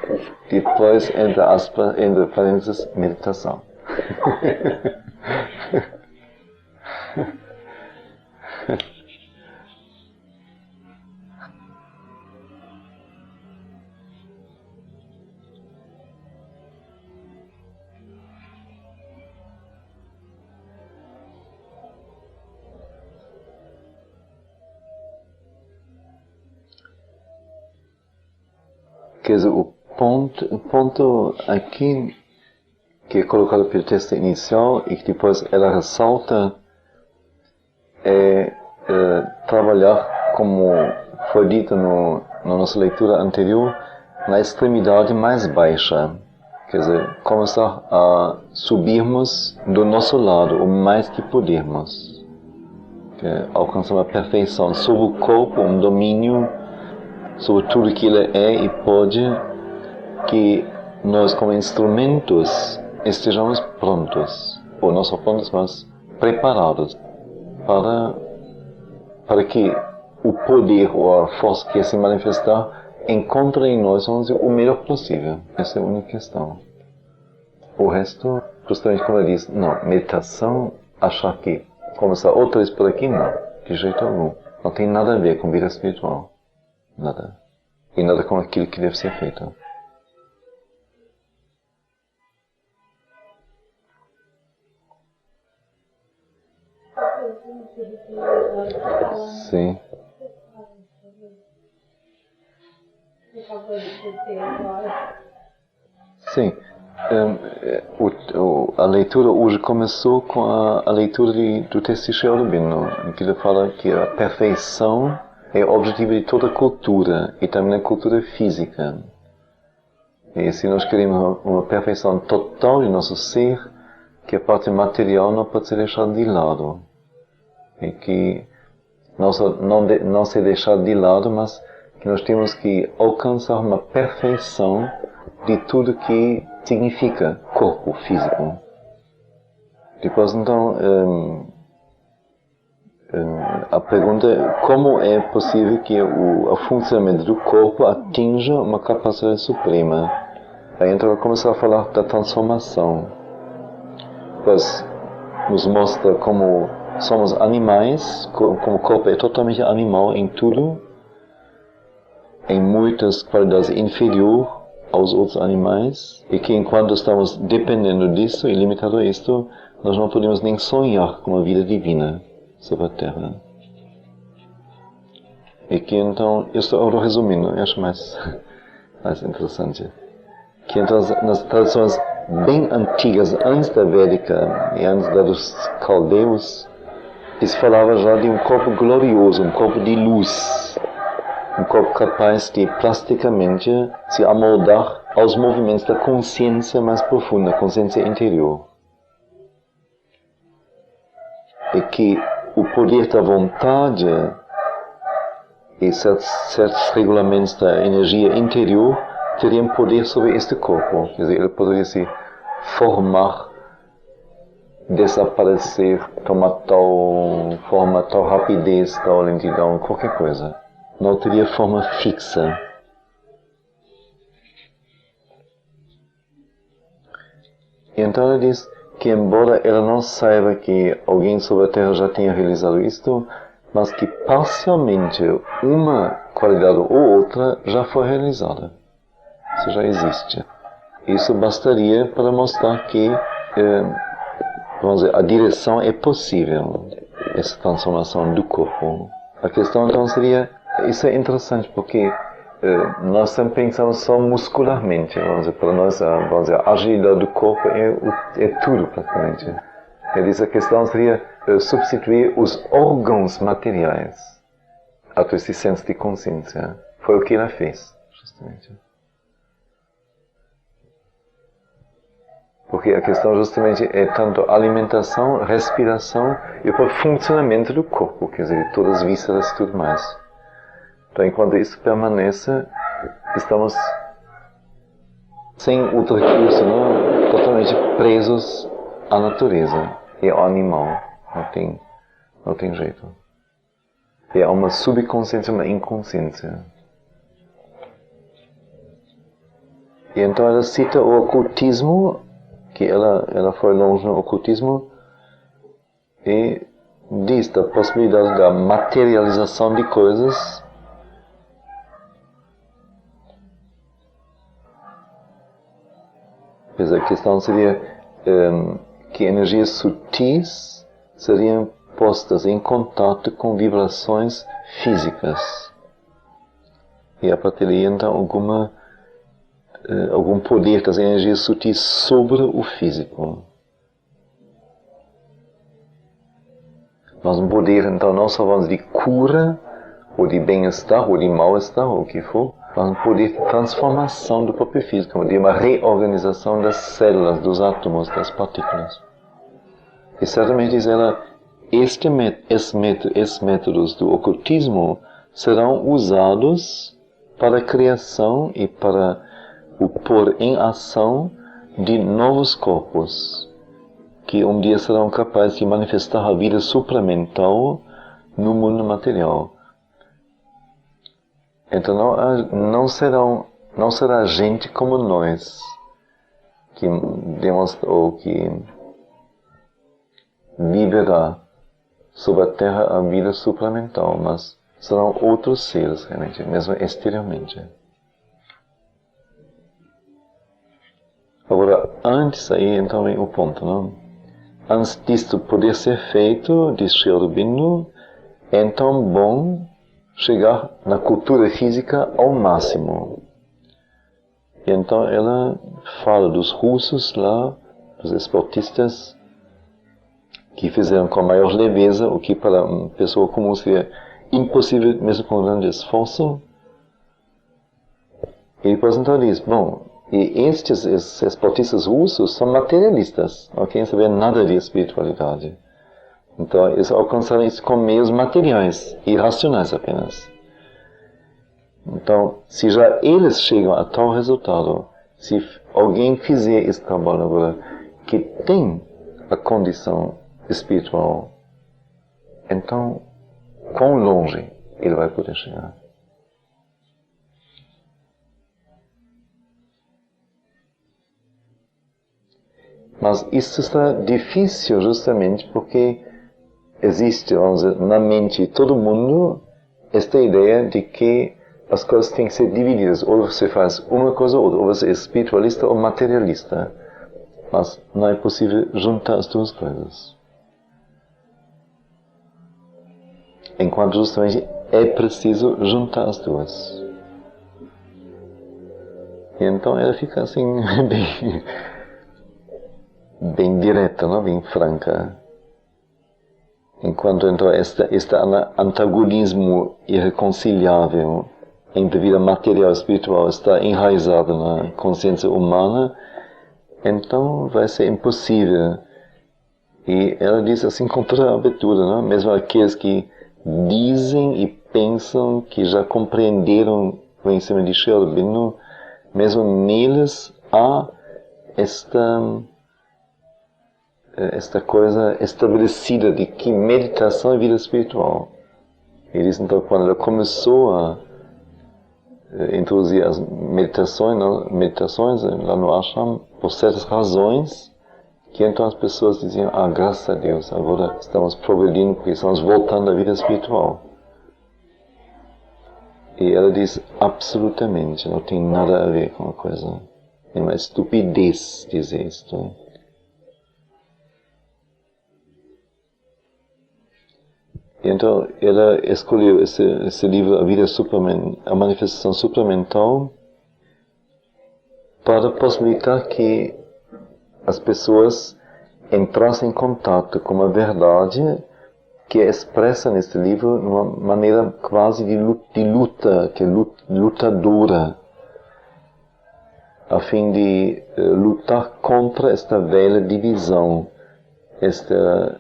Depois, entre aspas, entre parênteses, meditação. Quer dizer, o ponto aqui que é colocado pelo texto inicial e que depois ela ressalta é trabalhar, como foi dito na nossa leitura anterior, na extremidade mais baixa. Quer dizer, começar a subirmos do nosso lado o mais que pudermos. Alcançar uma perfeição sobre o corpo, um domínio sobre tudo que ele é e pode, que nós como instrumentos estejamos prontos, ou não só prontos, mas preparados para que o poder ou a força que quer se manifestar encontre em nós, vamos dizer, o melhor possível. Essa é a única questão. O resto, justamente como ele diz, não, meditação, achar que começar outra vez por aqui, não, de jeito algum. Não tem nada a ver com vida espiritual. Nada. E nada com aquilo que deve ser feito. Sim. Sim. A leitura hoje começou com a leitura do texto de Sri Aurobindo, em que ele fala que a perfeição é o objetivo de toda a cultura, e também a cultura física. E se nós queremos uma perfeição total de nosso ser, que a parte material não pode ser deixada de lado. E que não ser deixado de lado, mas que nós temos que alcançar uma perfeição de tudo que significa corpo físico. Depois, então, a pergunta é como é possível que o funcionamento do corpo atinja uma capacidade suprema. Aí então vai começar a falar da transformação. Pois nos mostra como somos animais, como o corpo é totalmente animal em tudo, em muitas qualidades inferior aos outros animais, e que enquanto estamos dependendo disso e limitado a isto, nós não podemos nem sonhar com uma vida divina sobre a Terra. E que então, eu estou resumindo, eu acho mais interessante, que então nas tradições bem antigas, antes da Védica e antes da dos caldeus, se falava já de um corpo glorioso, um corpo de luz, um corpo capaz de plasticamente se amoldar aos movimentos da consciência mais profunda, consciência interior. E que o poder da vontade e certos regulamentos da energia interior teriam poder sobre este corpo. Quer dizer, ele poderia se formar, desaparecer, tomar tal forma, tal rapidez, tal lentidão, qualquer coisa. Não teria forma fixa. E então ele diz que, embora ela não saiba que alguém sobre a Terra já tenha realizado isto, mas que parcialmente uma qualidade ou outra já foi realizada. Isso já existe. Isso bastaria para mostrar que vamos dizer, a direção é possível, essa transformação do corpo. A questão então seria, isso é interessante porque nós sempre pensamos só muscularmente, vamos dizer, para nós a agilidade do corpo é tudo praticamente. Ele diz a questão seria substituir os órgãos materiais a esse senso de consciência. Foi o que ela fez, justamente. Porque a questão justamente é tanto alimentação, respiração e o próprio funcionamento do corpo, quer dizer, todas as vísceras e tudo mais. Então, enquanto isso permanece, estamos sem outro recurso, não? Totalmente presos à natureza e ao animal. Não tem jeito. E há uma subconsciência, uma inconsciência. E então ela cita o ocultismo, que ela foi longe no ocultismo, e diz da possibilidade da materialização de coisas. Pois a questão seria que energias sutis seriam postas em contato com vibrações físicas. E a partir daí então algum poder das energias sutis sobre o físico. Mas um poder então não só vamos de cura, ou de bem-estar, ou de mal-estar, ou o que for, mas um poder de transformação do próprio físico, de uma reorganização das células, dos átomos, das partículas. E certamente diz ela, esses métodos do ocultismo serão usados para a criação e para o pôr em ação de novos corpos, que um dia serão capazes de manifestar a vida supramental no mundo material. Então não será gente como nós que demonstrou que viverá sobre a Terra a vida supramental, mas serão outros seres realmente, mesmo exteriormente. Agora, antes aí então vem o ponto, não? Antes disto poder ser feito, diz Sri Aurobindo, é então bom chegar na cultura física ao máximo. E então ela fala dos russos lá, dos esportistas, que fizeram com maior leveza o que para uma pessoa comum seria impossível, mesmo com grande esforço. E depois então diz, bom, e estes esportistas russos são materialistas, não querem saber nada de espiritualidade. Então eles alcançaram isso com meios materiais, irracionais apenas. Então, se já eles chegam a tal resultado, se alguém fizer esse trabalho agora, que tem a condição espiritual, então, quão longe ele vai poder chegar? Mas isso está difícil justamente porque existe, vamos dizer, na mente de todo mundo esta ideia de que as coisas têm que ser divididas. Ou você faz uma coisa ou outra, ou você é espiritualista ou materialista. Mas não é possível juntar as duas coisas. Enquanto justamente é preciso juntar as duas. E então ela fica assim bem direta, não? Bem franca. Enquanto então este antagonismo irreconciliável entre vida material e espiritual está enraizado na consciência humana, então vai ser impossível. E ela diz assim com toda a abertura, não? Mesmo aqueles que dizem e pensam que já compreenderam o conhecimento de Sri Aurobindo, mesmo neles há esta coisa estabelecida de que meditação é vida espiritual. E diz então, quando ela começou a introduzir as meditações lá no ashram, por certas razões, que então as pessoas diziam, graças a Deus, agora estamos progredindo porque estamos voltando à vida espiritual. E ela diz, absolutamente, não tem nada a ver com a coisa. É uma estupidez dizer isto. E então ela escolheu esse livro, A Manifestação Supramental, para possibilitar que as pessoas entrassem em contato com uma verdade que é expressa neste livro de uma maneira quase de luta, que é lutadora. a fim de lutar contra esta velha divisão, esta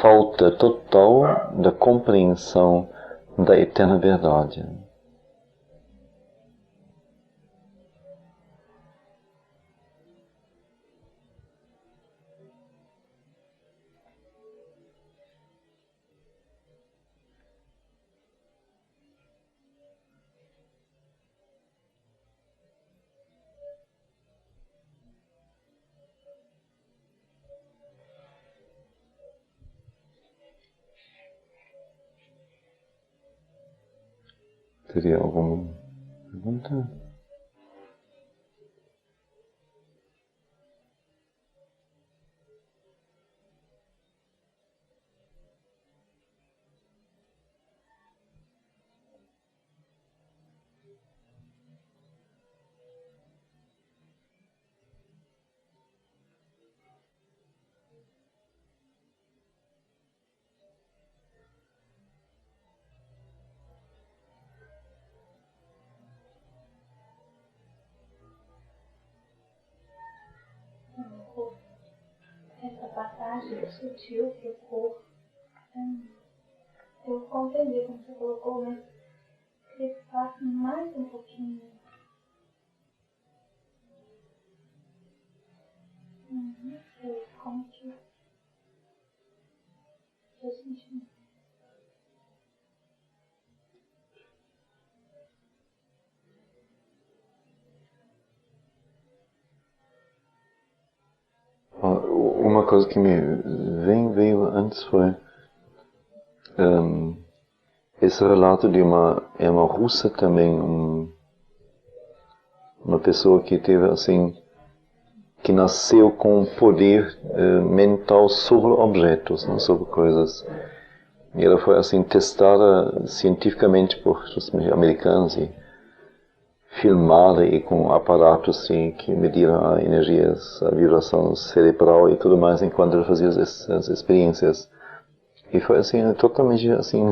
falta total da compreensão da eterna verdade. Teria alguma pergunta? Essa passagem sutil para o corpo, eu compreendi como você colocou, mas queria que falasse mais um pouquinho. Não sei como que eu senti. Uma coisa que me veio antes foi esse relato de uma russa também, uma pessoa que teve assim, que nasceu com poder mental sobre objetos, não sobre coisas. E ela foi assim testada cientificamente por americanos e filmada e com aparatos assim, que mediram a energias, a vibração cerebral e tudo mais enquanto ela fazia essas experiências. E foi assim totalmente assim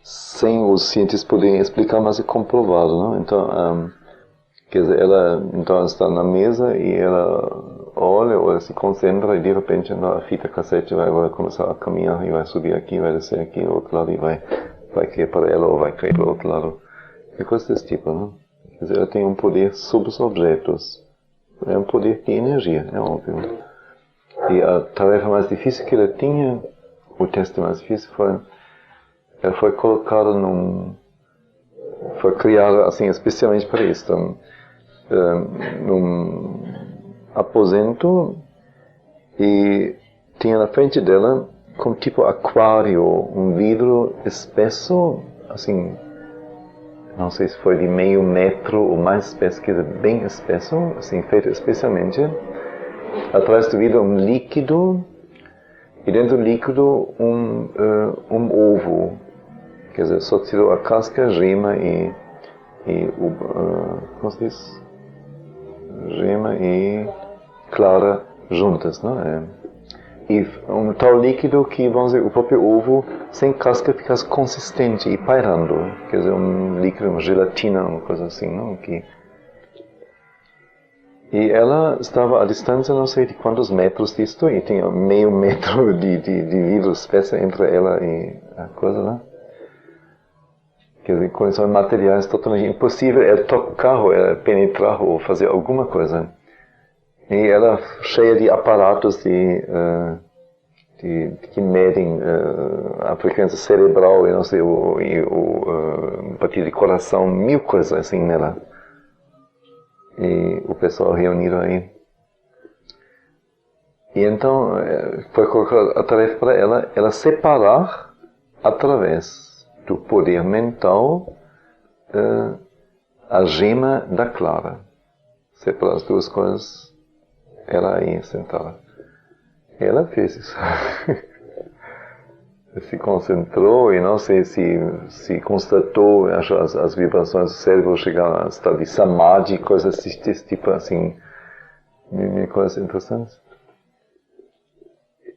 sem os cientistas poderem explicar, mas é comprovado, não? Então, quer dizer, ela então está na mesa e ela olha ou ela se concentra e de repente a fita cassete vai começar a caminhar e vai subir aqui, vai descer aqui, ao outro lado e vai cair para ela ou vai cair para o outro lado. É coisa desse tipo, não? Quer dizer, ela tem um poder sobre os objetos. É um poder de energia, é óbvio. E a tarefa mais difícil que ela tinha, o teste mais difícil foi, ela foi colocada foi criada assim especialmente para isso. Então, num aposento e tinha na frente dela como tipo aquário, um vidro espesso, assim, não sei se foi de meio metro ou mais espesso, quer dizer, bem espesso, assim, feito especialmente. Atrás do vidro um líquido e dentro do líquido um ovo, quer dizer, só tirou a casca, gema e como se diz? Gema e clara juntas, não é? E um tal líquido que, vamos dizer, o próprio ovo sem casca fica consistente e pairando, quer dizer, um líquido, uma gelatina, uma coisa assim, não? E ela estava a distância não sei de quantos metros disto e tinha meio metro de vidro espesso entre ela e a coisa, né? Quer dizer, condições materiais totalmente impossível é tocar ou é penetrar ou fazer alguma coisa. E ela cheia de aparatos que medem a frequência cerebral e não sei, o batida de coração, mil coisas assim nela. E o pessoal reunido aí. E então foi colocada a tarefa para ela separar através do poder mental a gema da clara. Separar as duas coisas, ela aí sentada. E ela fez isso. Se concentrou e não sei se constatou, acho as vibrações do cérebro chegaram a estar de samadhi, coisas desse tipo assim, coisas interessantes.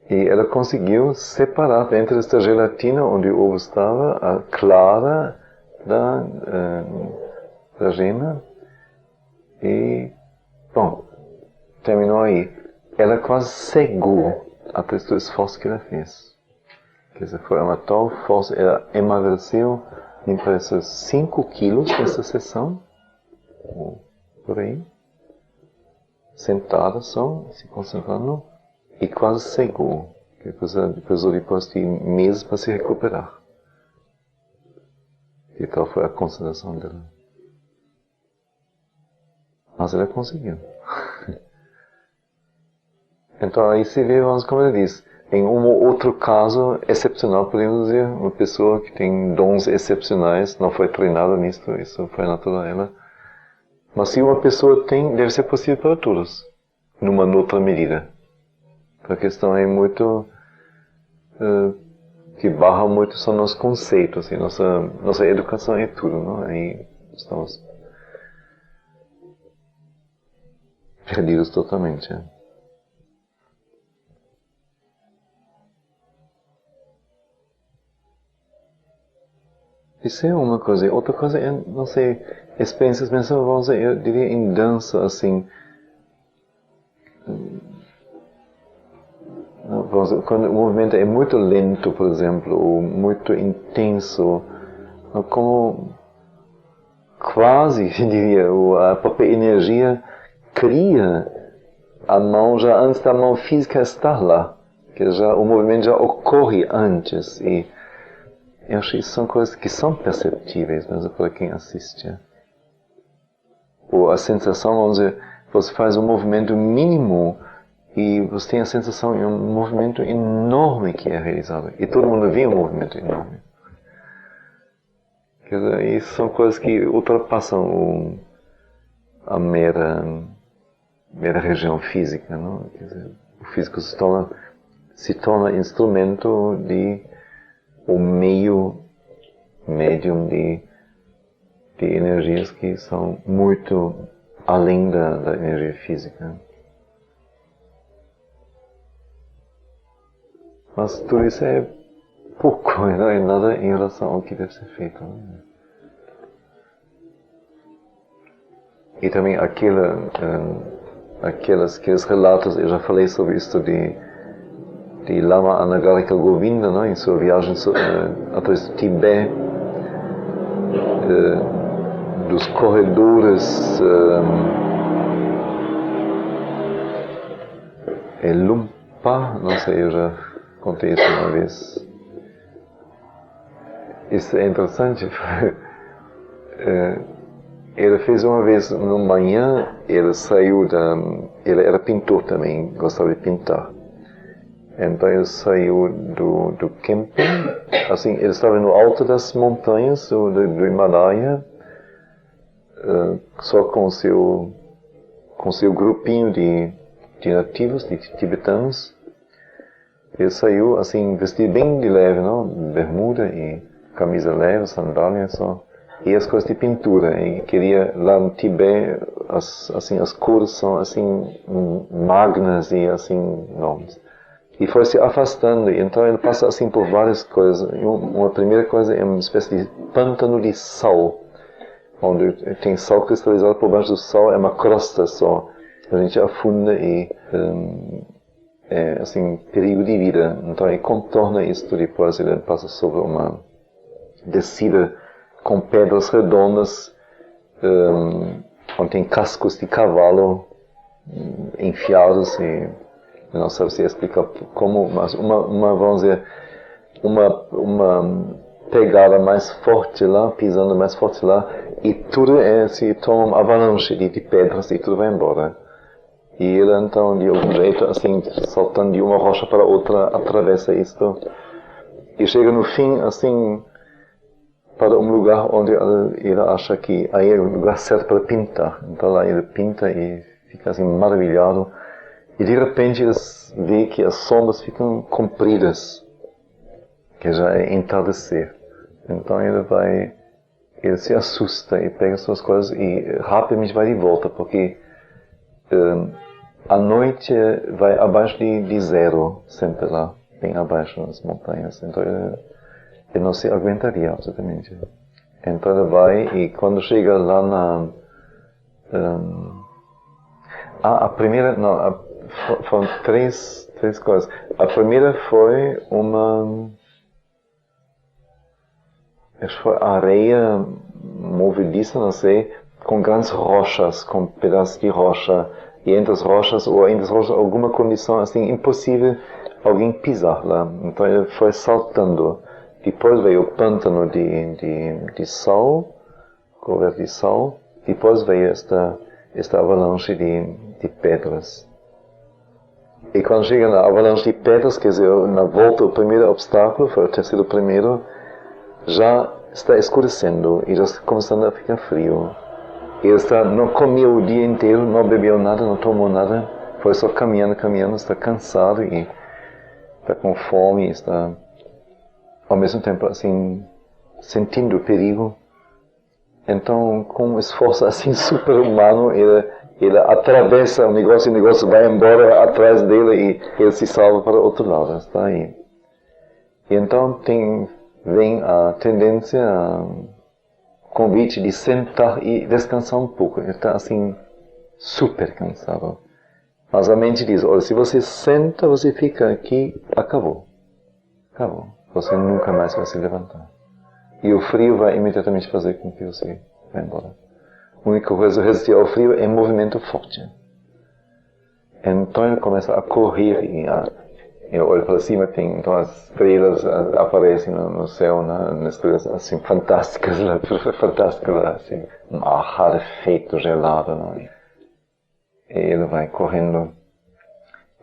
E ela conseguiu separar dentro desta gelatina onde o ovo estava a clara da gema e Bom, terminou aí. Ela quase cegou atrás do esforço que ela fez. Quer dizer, foi uma tal força, ela emagreceu, me parece, 5 quilos nessa sessão, por aí, sentada só, se concentrando, e quase cegou, que precisou depois de meses para se recuperar. E tal foi a concentração dela. Mas ela conseguiu. Então aí se vê, como ele diz, em um ou outro caso excepcional, podemos dizer, uma pessoa que tem dons excepcionais, não foi treinada nisso, isso foi natural dela. Mas se uma pessoa tem, deve ser possível para todos, numa outra medida. A questão é muito, que barra muito são nossos conceitos, assim, nossa educação é tudo, não? Aí estamos perdidos totalmente. Isso é uma coisa. Outra coisa é, não sei, experiências mesmo, vamos dizer, eu diria em dança, assim. Vamos dizer, quando o movimento é muito lento, por exemplo, ou muito intenso, como quase, eu diria, a própria energia cria a mão já antes da mão física estar lá. Que já, o movimento já ocorre antes. E eu acho que isso são coisas que são perceptíveis, mesmo para quem assiste. Ou a sensação, vamos dizer, você faz um movimento mínimo e você tem a sensação de um movimento enorme que é realizado. E todo mundo vê um movimento enorme. Quer dizer, isso são coisas que ultrapassam a mera região física, não? Quer dizer, o físico se torna instrumento o médium de energias que são muito além da energia física. Mas tudo isso é pouco, não é nada em relação ao que deve ser feito. Não é? E também aqueles relatos, eu já falei sobre isso de Lama Anagarika Govinda, não? Em sua viagem através do Tibete, dos corredores Lumpa, não sei, eu já contei isso uma vez. Isso é interessante. Ele fez uma vez, no manhã, ele era pintor também, gostava de pintar. Então ele saiu do camping, assim, ele estava no alto das montanhas do Himalaia, só com seu grupinho de nativos, de tibetanos. Ele saiu, assim, vestido bem de leve, não? Bermuda e camisa leve, sandália, só. E as coisas de pintura. E queria, lá no Tibete, as cores são, assim, magnas e, assim, enormes. E foi se afastando, então ele passa assim por várias coisas. Uma primeira coisa é uma espécie de pântano de sal, onde tem sal cristalizado por baixo do sal, é uma crosta só. A gente afunda e é assim, perigo de vida. Então ele contorna isso depois, ele passa sobre uma descida com pedras redondas, onde tem cascos de cavalo enfiados e não sabe se explicar como, mas vamos dizer, uma pegada mais forte lá, pisando mais forte lá, e tudo se torna uma avalanche de pedras e tudo vai embora. E ele então, de algum jeito, assim, saltando de uma rocha para outra, atravessa isto, e chega no fim, assim, para um lugar onde ele acha que aí é o lugar certo para pintar. Então lá ele pinta e fica assim maravilhado. E de repente eles veem que as sombras ficam compridas, que já é entardecer. Então ele se assusta e pega suas coisas e rapidamente vai de volta, porque a noite vai abaixo de zero, sempre lá, bem abaixo nas montanhas. Então ele não se aguentaria absolutamente. Então ele vai e quando chega lá A primeira, não, foram três coisas. A primeira foi acho que foi areia movediça, não sei, com grandes rochas, com pedaços de rocha, e entre as rochas alguma condição assim impossível alguém pisar lá. Então ele foi saltando. Depois veio o pântano de sal, coberto de sal. Depois veio esta avalanche de pedras. E quando chega na avalanche de pedras, quer dizer, na volta, o primeiro obstáculo, foi o terceiro primeiro, já está escurecendo e já está começando a ficar frio. Ele não comeu o dia inteiro, não bebeu nada, não tomou nada, foi só caminhando, está cansado e está com fome, está ao mesmo tempo assim, sentindo o perigo. Então, com um esforço assim super-humano, ele atravessa o negócio vai embora atrás dele e ele se salva para o outro lado, está aí. E então vem a tendência, convite de sentar e descansar um pouco. Ele está assim, super cansado. Mas a mente diz, olha, se você senta, você fica aqui, acabou. Você nunca mais vai se levantar. E o frio vai imediatamente fazer com que você vá embora. A única coisa a resistir ao frio é movimento forte. Então ele começa a correr e eu olho para cima, então as estrelas aparecem no céu, nas estrelas assim fantásticas lá, assim, um ar rarefeito, gelado. Não? E ele vai correndo.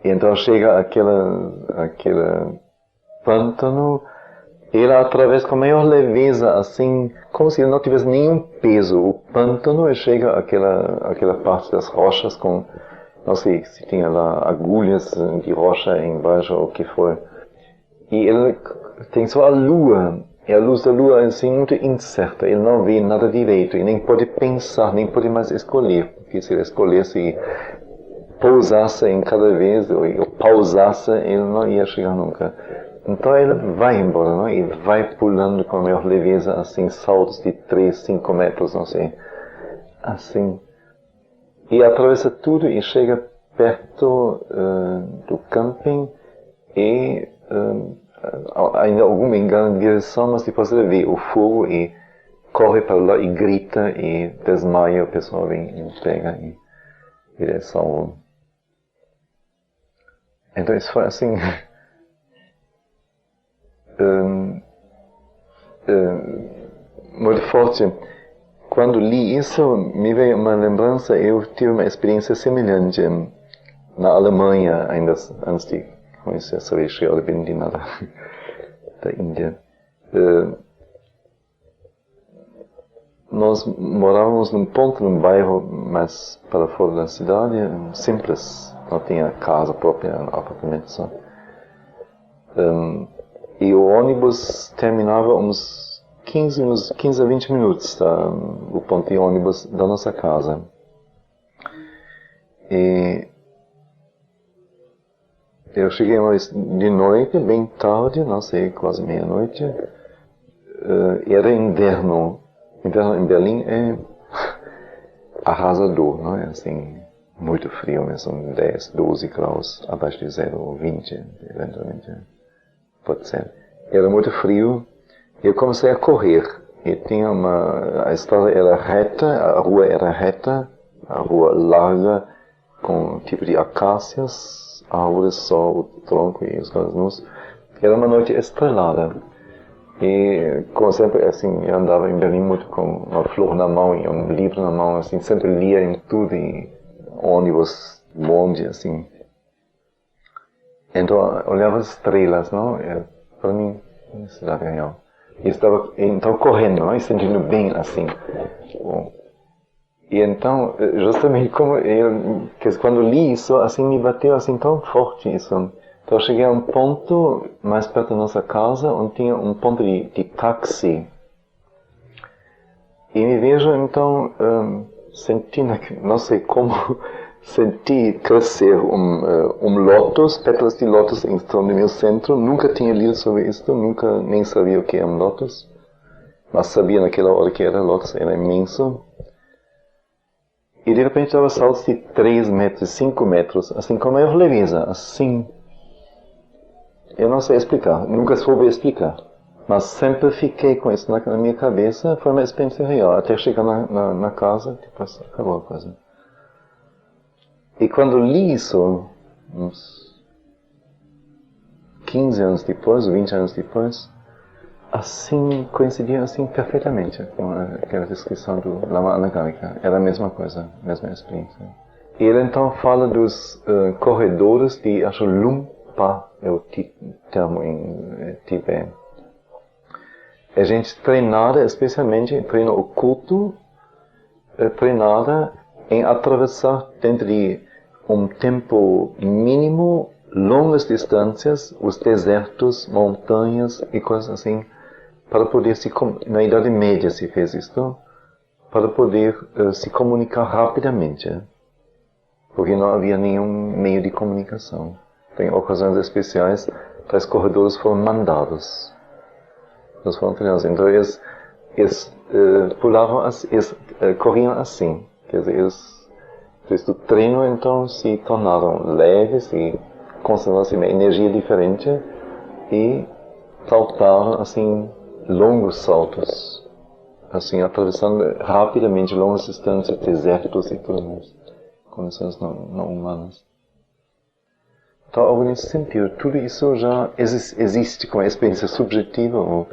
E então chega aquele pântano. Ele atravessa com a maior leveza, assim, como se ele não tivesse nenhum peso. O pântano chega àquela parte das rochas com, não sei se tinha lá agulhas de rocha embaixo ou o que for. E ele tem só a lua. E a luz da lua é assim muito incerta. Ele não vê nada direito e nem pode pensar, nem pode mais escolher. Porque se ele escolhesse e pousasse em cada vez, ou pausasse, ele não ia chegar nunca. Então ele vai embora, não? E vai pulando com a maior leveza, assim, saltos de 3, 5 metros, não sei. Assim. E atravessa tudo e chega perto do camping e ainda alguma engana de direção, mas depois ele vê o fogo e corre para lá e grita e desmaia, o pessoal vem e pega e ele é salvo. Então isso foi assim... muito forte. Quando li isso, me veio uma lembrança, eu tive uma experiência semelhante na Alemanha, ainda antes de conhecer Sri Aurobindo da Índia. Nós morávamos num ponto, num bairro mais para fora da cidade, simples, não tinha casa própria, apartamento só. E o ônibus terminava uns 15 a 20 minutos, o ponto de ônibus da nossa casa. E eu cheguei de noite, bem tarde, não sei, quase meia-noite. Era inverno. Inverno em Berlim é arrasador, não é? Assim, muito frio mesmo, 10, 12 graus abaixo de zero, ou 20, eventualmente. Pode ser. Era muito frio e eu comecei a correr. E tinha a estrada era reta, a rua era reta, a rua larga, com um tipo de acácias, árvores só, o tronco e os galhos nus. Era uma noite estrelada. E, como sempre, assim, eu andava em Berlim muito com uma flor na mão e um livro na mão, assim, sempre lia em tudo, em ônibus, bonde, assim. Então, eu olhava as estrelas, não? Para mim, cidade real. E estava, então, correndo, não? E sentindo bem, assim. E então, justamente como quando li isso, assim, me bateu assim tão forte isso. Então, eu cheguei a um ponto mais perto da nossa casa, onde tinha um ponto de táxi. E me vejo, então, sentindo, não sei como, senti crescer um lótus, pétalas de lótus em torno do meu centro. Nunca tinha lido sobre isso, nunca nem sabia o que é um lótus. Mas sabia naquela hora que era lótus, era imenso. E de repente dava saltos de 3 metros, 5 metros, assim com a maior leveza, assim. Eu não sei explicar, nunca soube explicar. Mas sempre fiquei com isso na minha cabeça, foi uma experiência real. Até chegar na casa, depois acabou a coisa. E quando li isso, uns 15 anos depois, 20 anos depois, assim, coincidia assim perfeitamente com aquela descrição do Lama Anagarika. Era a mesma coisa, a mesma experiência. E ele então fala dos corredores de, acho, Lumpa, é o termo em Tibete. A gente treinada, especialmente treino oculto, treinada em atravessar dentro de um tempo mínimo, longas distâncias, os desertos, montanhas e coisas assim, para poder na Idade Média se fez isto, para poder se comunicar rapidamente, porque não havia nenhum meio de comunicação. Em ocasiões especiais, tais corredores foram mandados. Eles foram treinados. Então eles pulavam, corriam assim. Quer dizer, depois do treino, então, se tornaram leves e conservaram uma energia diferente e saltaram, assim, longos saltos, assim, atravessando rapidamente longas distâncias, desertos e tudo mais, condições não humanas. Então, algo nesse sentido, tudo isso já existe com a experiência subjetiva, ou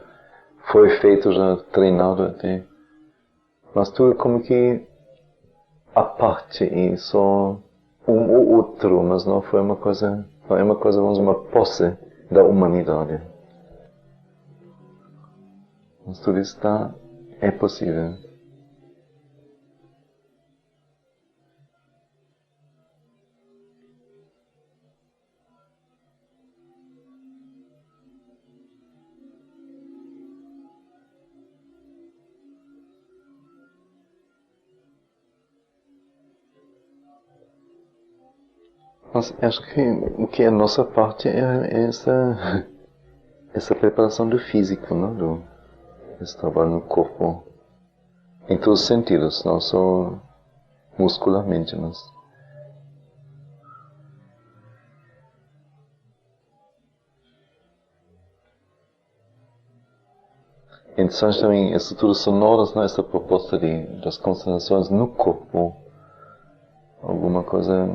foi feito, já treinado até, mas tudo como que a parte e só um ou outro, mas não foi uma coisa, não é uma coisa, vamos dizer, uma posse da humanidade. Mas tudo isso é possível. Mas acho que o que é a nossa parte é essa preparação do físico, não? Esse trabalho no corpo, em todos os sentidos, não só muscularmente, mas... Interessante também estruturas sonoras, não? Essa proposta das concentrações no corpo, alguma coisa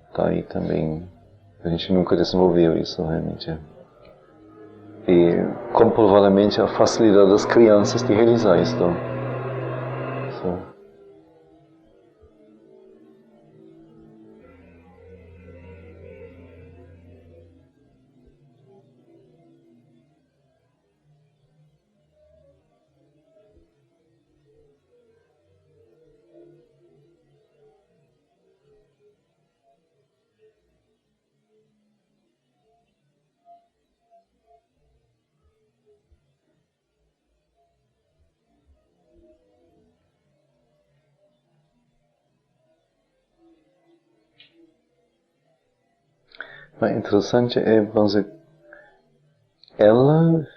está aí também. A gente nunca desenvolveu isso realmente. E comprovadamente a facilidade das crianças de realizar isso. Mas interessante vamos dizer, ela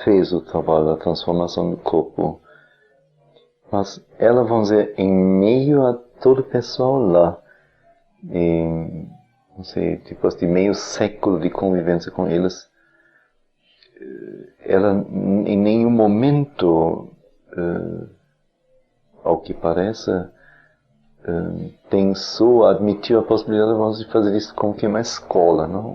fez o trabalho da transformação do corpo, mas ela, vamos dizer, em meio a todo o pessoal lá, não sei, depois de meio século de convivência com eles, ela em nenhum momento, ao que parece, pensou, admitiu a possibilidade, vamos dizer, de fazer isso como que uma escola, não?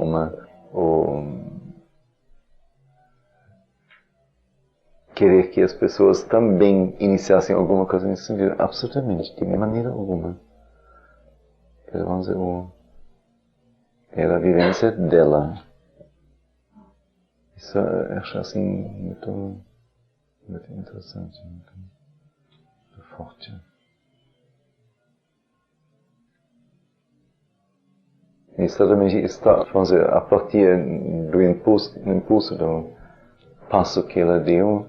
Querer que as pessoas também iniciassem alguma coisa nesse sentido. Absolutamente, de maneira alguma. Vamos dizer, era a vivência dela. Isso eu acho assim muito interessante, muito forte. E exatamente está, vamos dizer, a partir do impulso do passo que ela deu,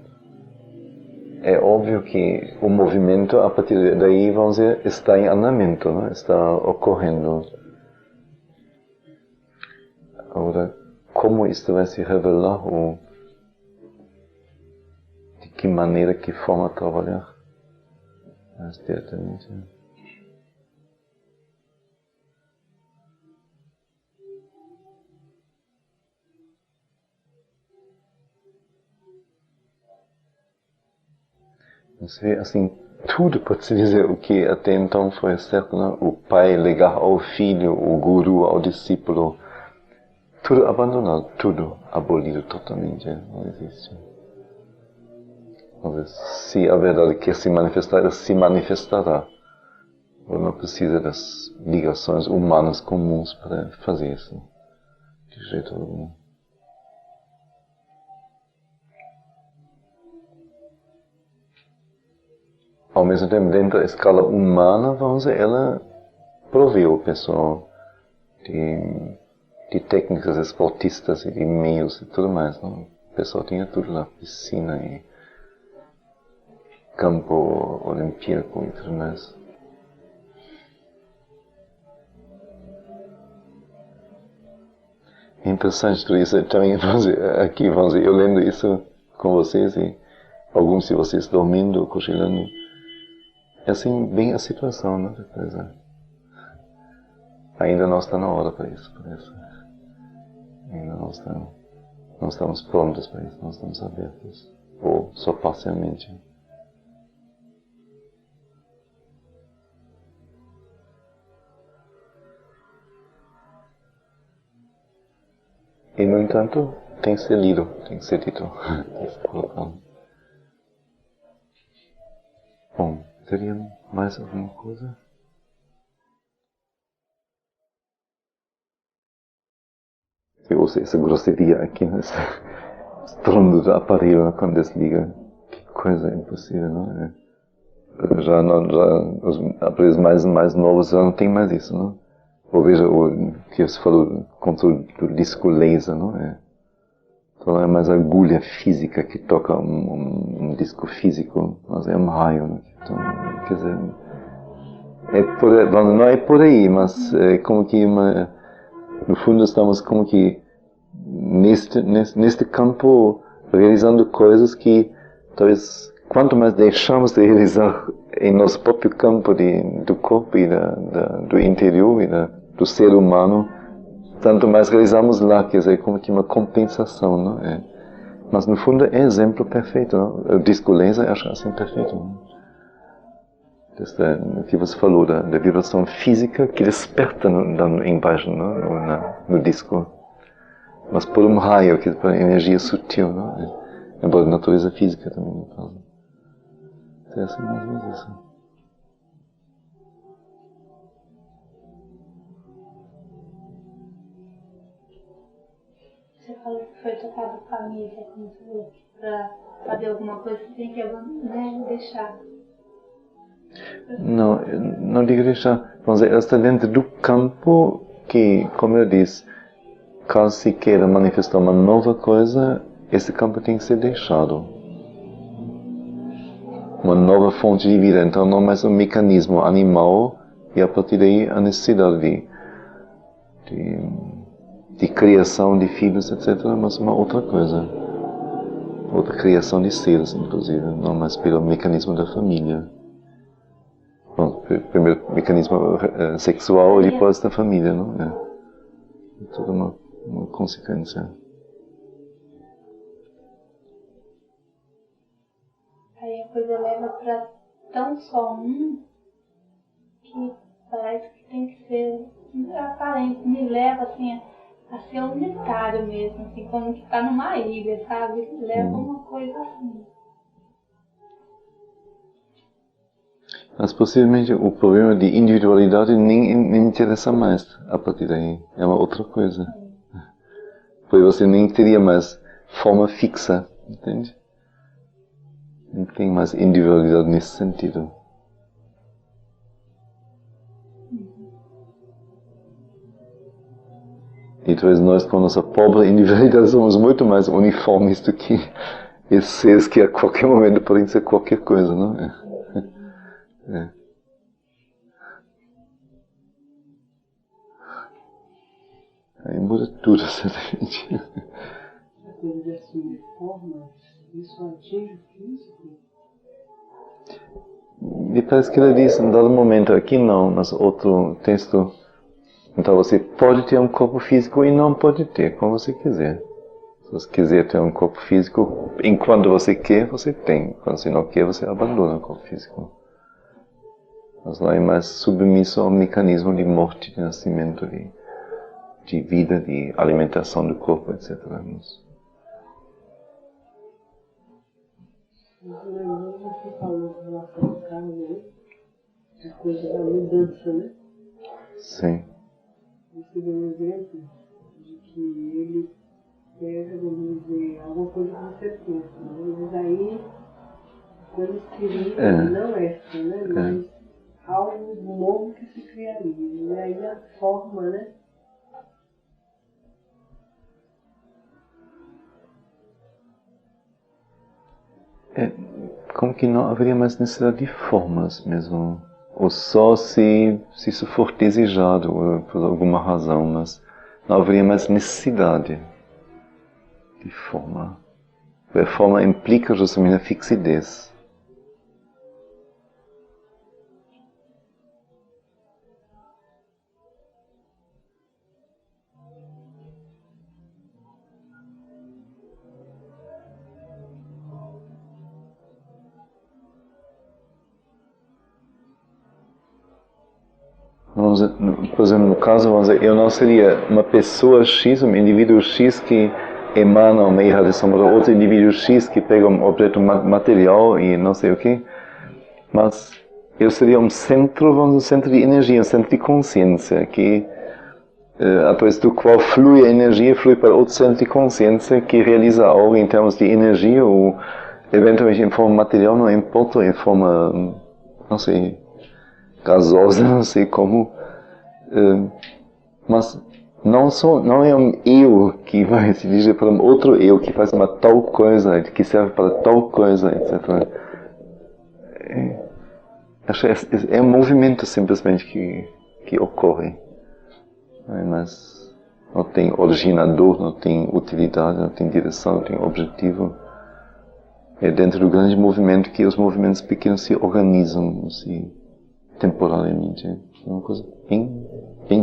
é óbvio que o movimento, a partir daí, vamos dizer, está em andamento, não? Está ocorrendo. Agora, como isto vai se revelar, ou de que maneira, que forma trabalhar, mais diretamente. Você vê, assim, tudo pode se dizer o que até então foi certo, né? O pai ligar ao filho, o guru ao discípulo. Tudo abandonado, tudo abolido totalmente, não existe. Mas se a verdade quer se manifestar, ela se manifestará. Ou não precisa das ligações humanas comuns para fazer isso. De jeito algum. Ao mesmo tempo, dentro da escala humana, vamos dizer, ela proveu o pessoal de técnicas esportistas e de meios e tudo mais. Não? O pessoal tinha tudo lá, piscina e campo olimpíaco e tudo mais. É interessante tudo isso. Também, aqui, eu lendo isso com vocês e alguns de vocês dormindo, cochilando. É assim, bem a situação, né? Ainda não está na hora para isso, parece. Ainda não estamos prontos para isso, não estamos abertos. Ou só parcialmente. E, no entanto, tem que ser lido, tem que ser dito. Bom, teria mais alguma coisa? Eu uso essa grosseria aqui nesse estrondo do aparelho quando desliga. Que coisa impossível, não é? Já os aparelhos mais novos já não tem mais isso, não? Ou veja o que você falou contra do disco laser, não é? Então não é mais agulha física que toca um disco físico, mas é um raio, né? Então, quer dizer, não é por aí, mas é como que no fundo estamos como que neste campo realizando coisas que talvez quanto mais deixamos de realizar em nosso próprio campo do corpo e do interior e do ser humano, tanto mais realizamos lá, quer dizer, como que uma compensação, não é? Mas no fundo é exemplo perfeito, não? O disco laser acho assim perfeito, não? O que você falou da vibração física que desperta embaixo, no disco, mas por um raio, que é por energia sutil, não é? Embora natureza física também, no caso. É assim mais ou menos isso. Você falou que foi tocado família, como você falou, para fazer alguma coisa você tem que deixar. Não digo deixar. Vamos dizer, ela está dentro do campo que, como eu disse, caso se queira manifestar uma nova coisa, esse campo tem que ser deixado. Uma nova fonte de vida. Então não mais um mecanismo animal e a partir daí a necessidade de criação de filhos, etc. Mas uma outra coisa. Outra criação de seres, inclusive. Não mais pelo mecanismo da família. Bom, primeiro mecanismo sexual e depois da família, não é? É toda uma consequência. Aí a coisa leva para tão só que parece que tem que ser aparente, me leva assim a ser unitário mesmo, assim, como que tá numa ilha, sabe? Leva uma coisa assim. Mas possivelmente o problema de individualidade nem interessa mais a partir daí. É uma outra coisa. Porque você nem teria mais forma fixa, entende? Não tem mais individualidade nesse sentido. E talvez nós, com a nossa pobre individualidade, somos muito mais uniformes do que esses seres que a qualquer momento podem ser qualquer coisa, não é? Aí muda tudo, certamente. A coisa das uniformes, isso atinge o físico? Me parece que ela diz, em dado momento, aqui não, mas outro texto. Então você pode ter um corpo físico e não pode ter, como você quiser. Se você quiser ter um corpo físico, enquanto você quer, você tem. Quando você não quer, você abandona o corpo físico. Mas lá é mais submisso ao mecanismo de morte, de nascimento, de vida, de alimentação do corpo, etc. Você falou com relação ao carro, né? A coisa da mudança, né? Sim. Você deu um exemplo de que ele pega, vamos dizer, alguma coisa que você pensa, né? Mas aí, coisa seria, não essa, né? Mas algo novo que se criaria. E aí a forma, né? Como que não haveria mais necessidade de formas mesmo. Ou só se isso for desejado por alguma razão, mas não haveria mais necessidade de forma. A forma implica justamente a fixidez. Por exemplo, no caso, vamos dizer, eu não seria uma pessoa X, um indivíduo X que emana uma irradiação para outro indivíduo X que pega um objeto material e não sei o quê, mas eu seria um centro, vamos dizer, um centro de energia, um centro de consciência, que através do qual flui a energia, flui para outro centro de consciência que realiza algo em termos de energia ou eventualmente em forma material, não importa, em forma, não sei, gasosa, não sei como, mas não é um eu que vai se dirigir para um outro eu que faz uma tal coisa, que serve para tal coisa, etc. É um movimento simplesmente que ocorre, mas não tem originador, não tem utilidade, não tem direção, não tem objetivo. É dentro do grande movimento que os movimentos pequenos se organizam, temporariamente. É uma coisa bem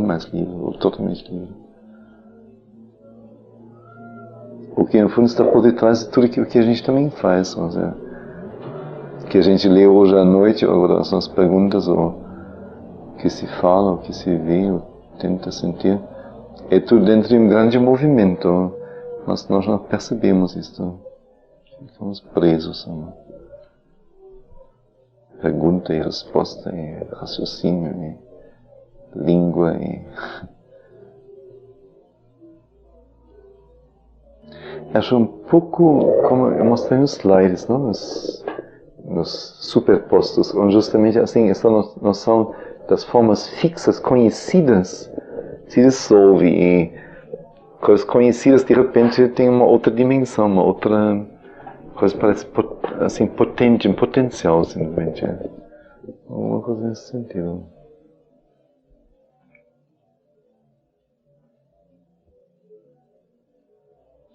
mais livre, ou totalmente livre. O que no fundo está por detrás de tudo aquilo que a gente também faz, vamos dizer. Que a gente lê hoje à noite, ou as nossas perguntas, ou que se fala, ou que se vê, ou tenta sentir. É tudo dentro de um grande movimento, mas nós não percebemos isso. Ficamos presos. Pergunta e resposta, e raciocínio, e língua. Acho um pouco como eu mostrei nos slides, não? Nos superpostos, onde justamente assim essa noção das formas fixas, conhecidas, se dissolve e coisas conhecidas de repente têm uma outra dimensão, uma outra coisa parece assim potente, um potencial simplesmente. Alguma coisa nesse sentido.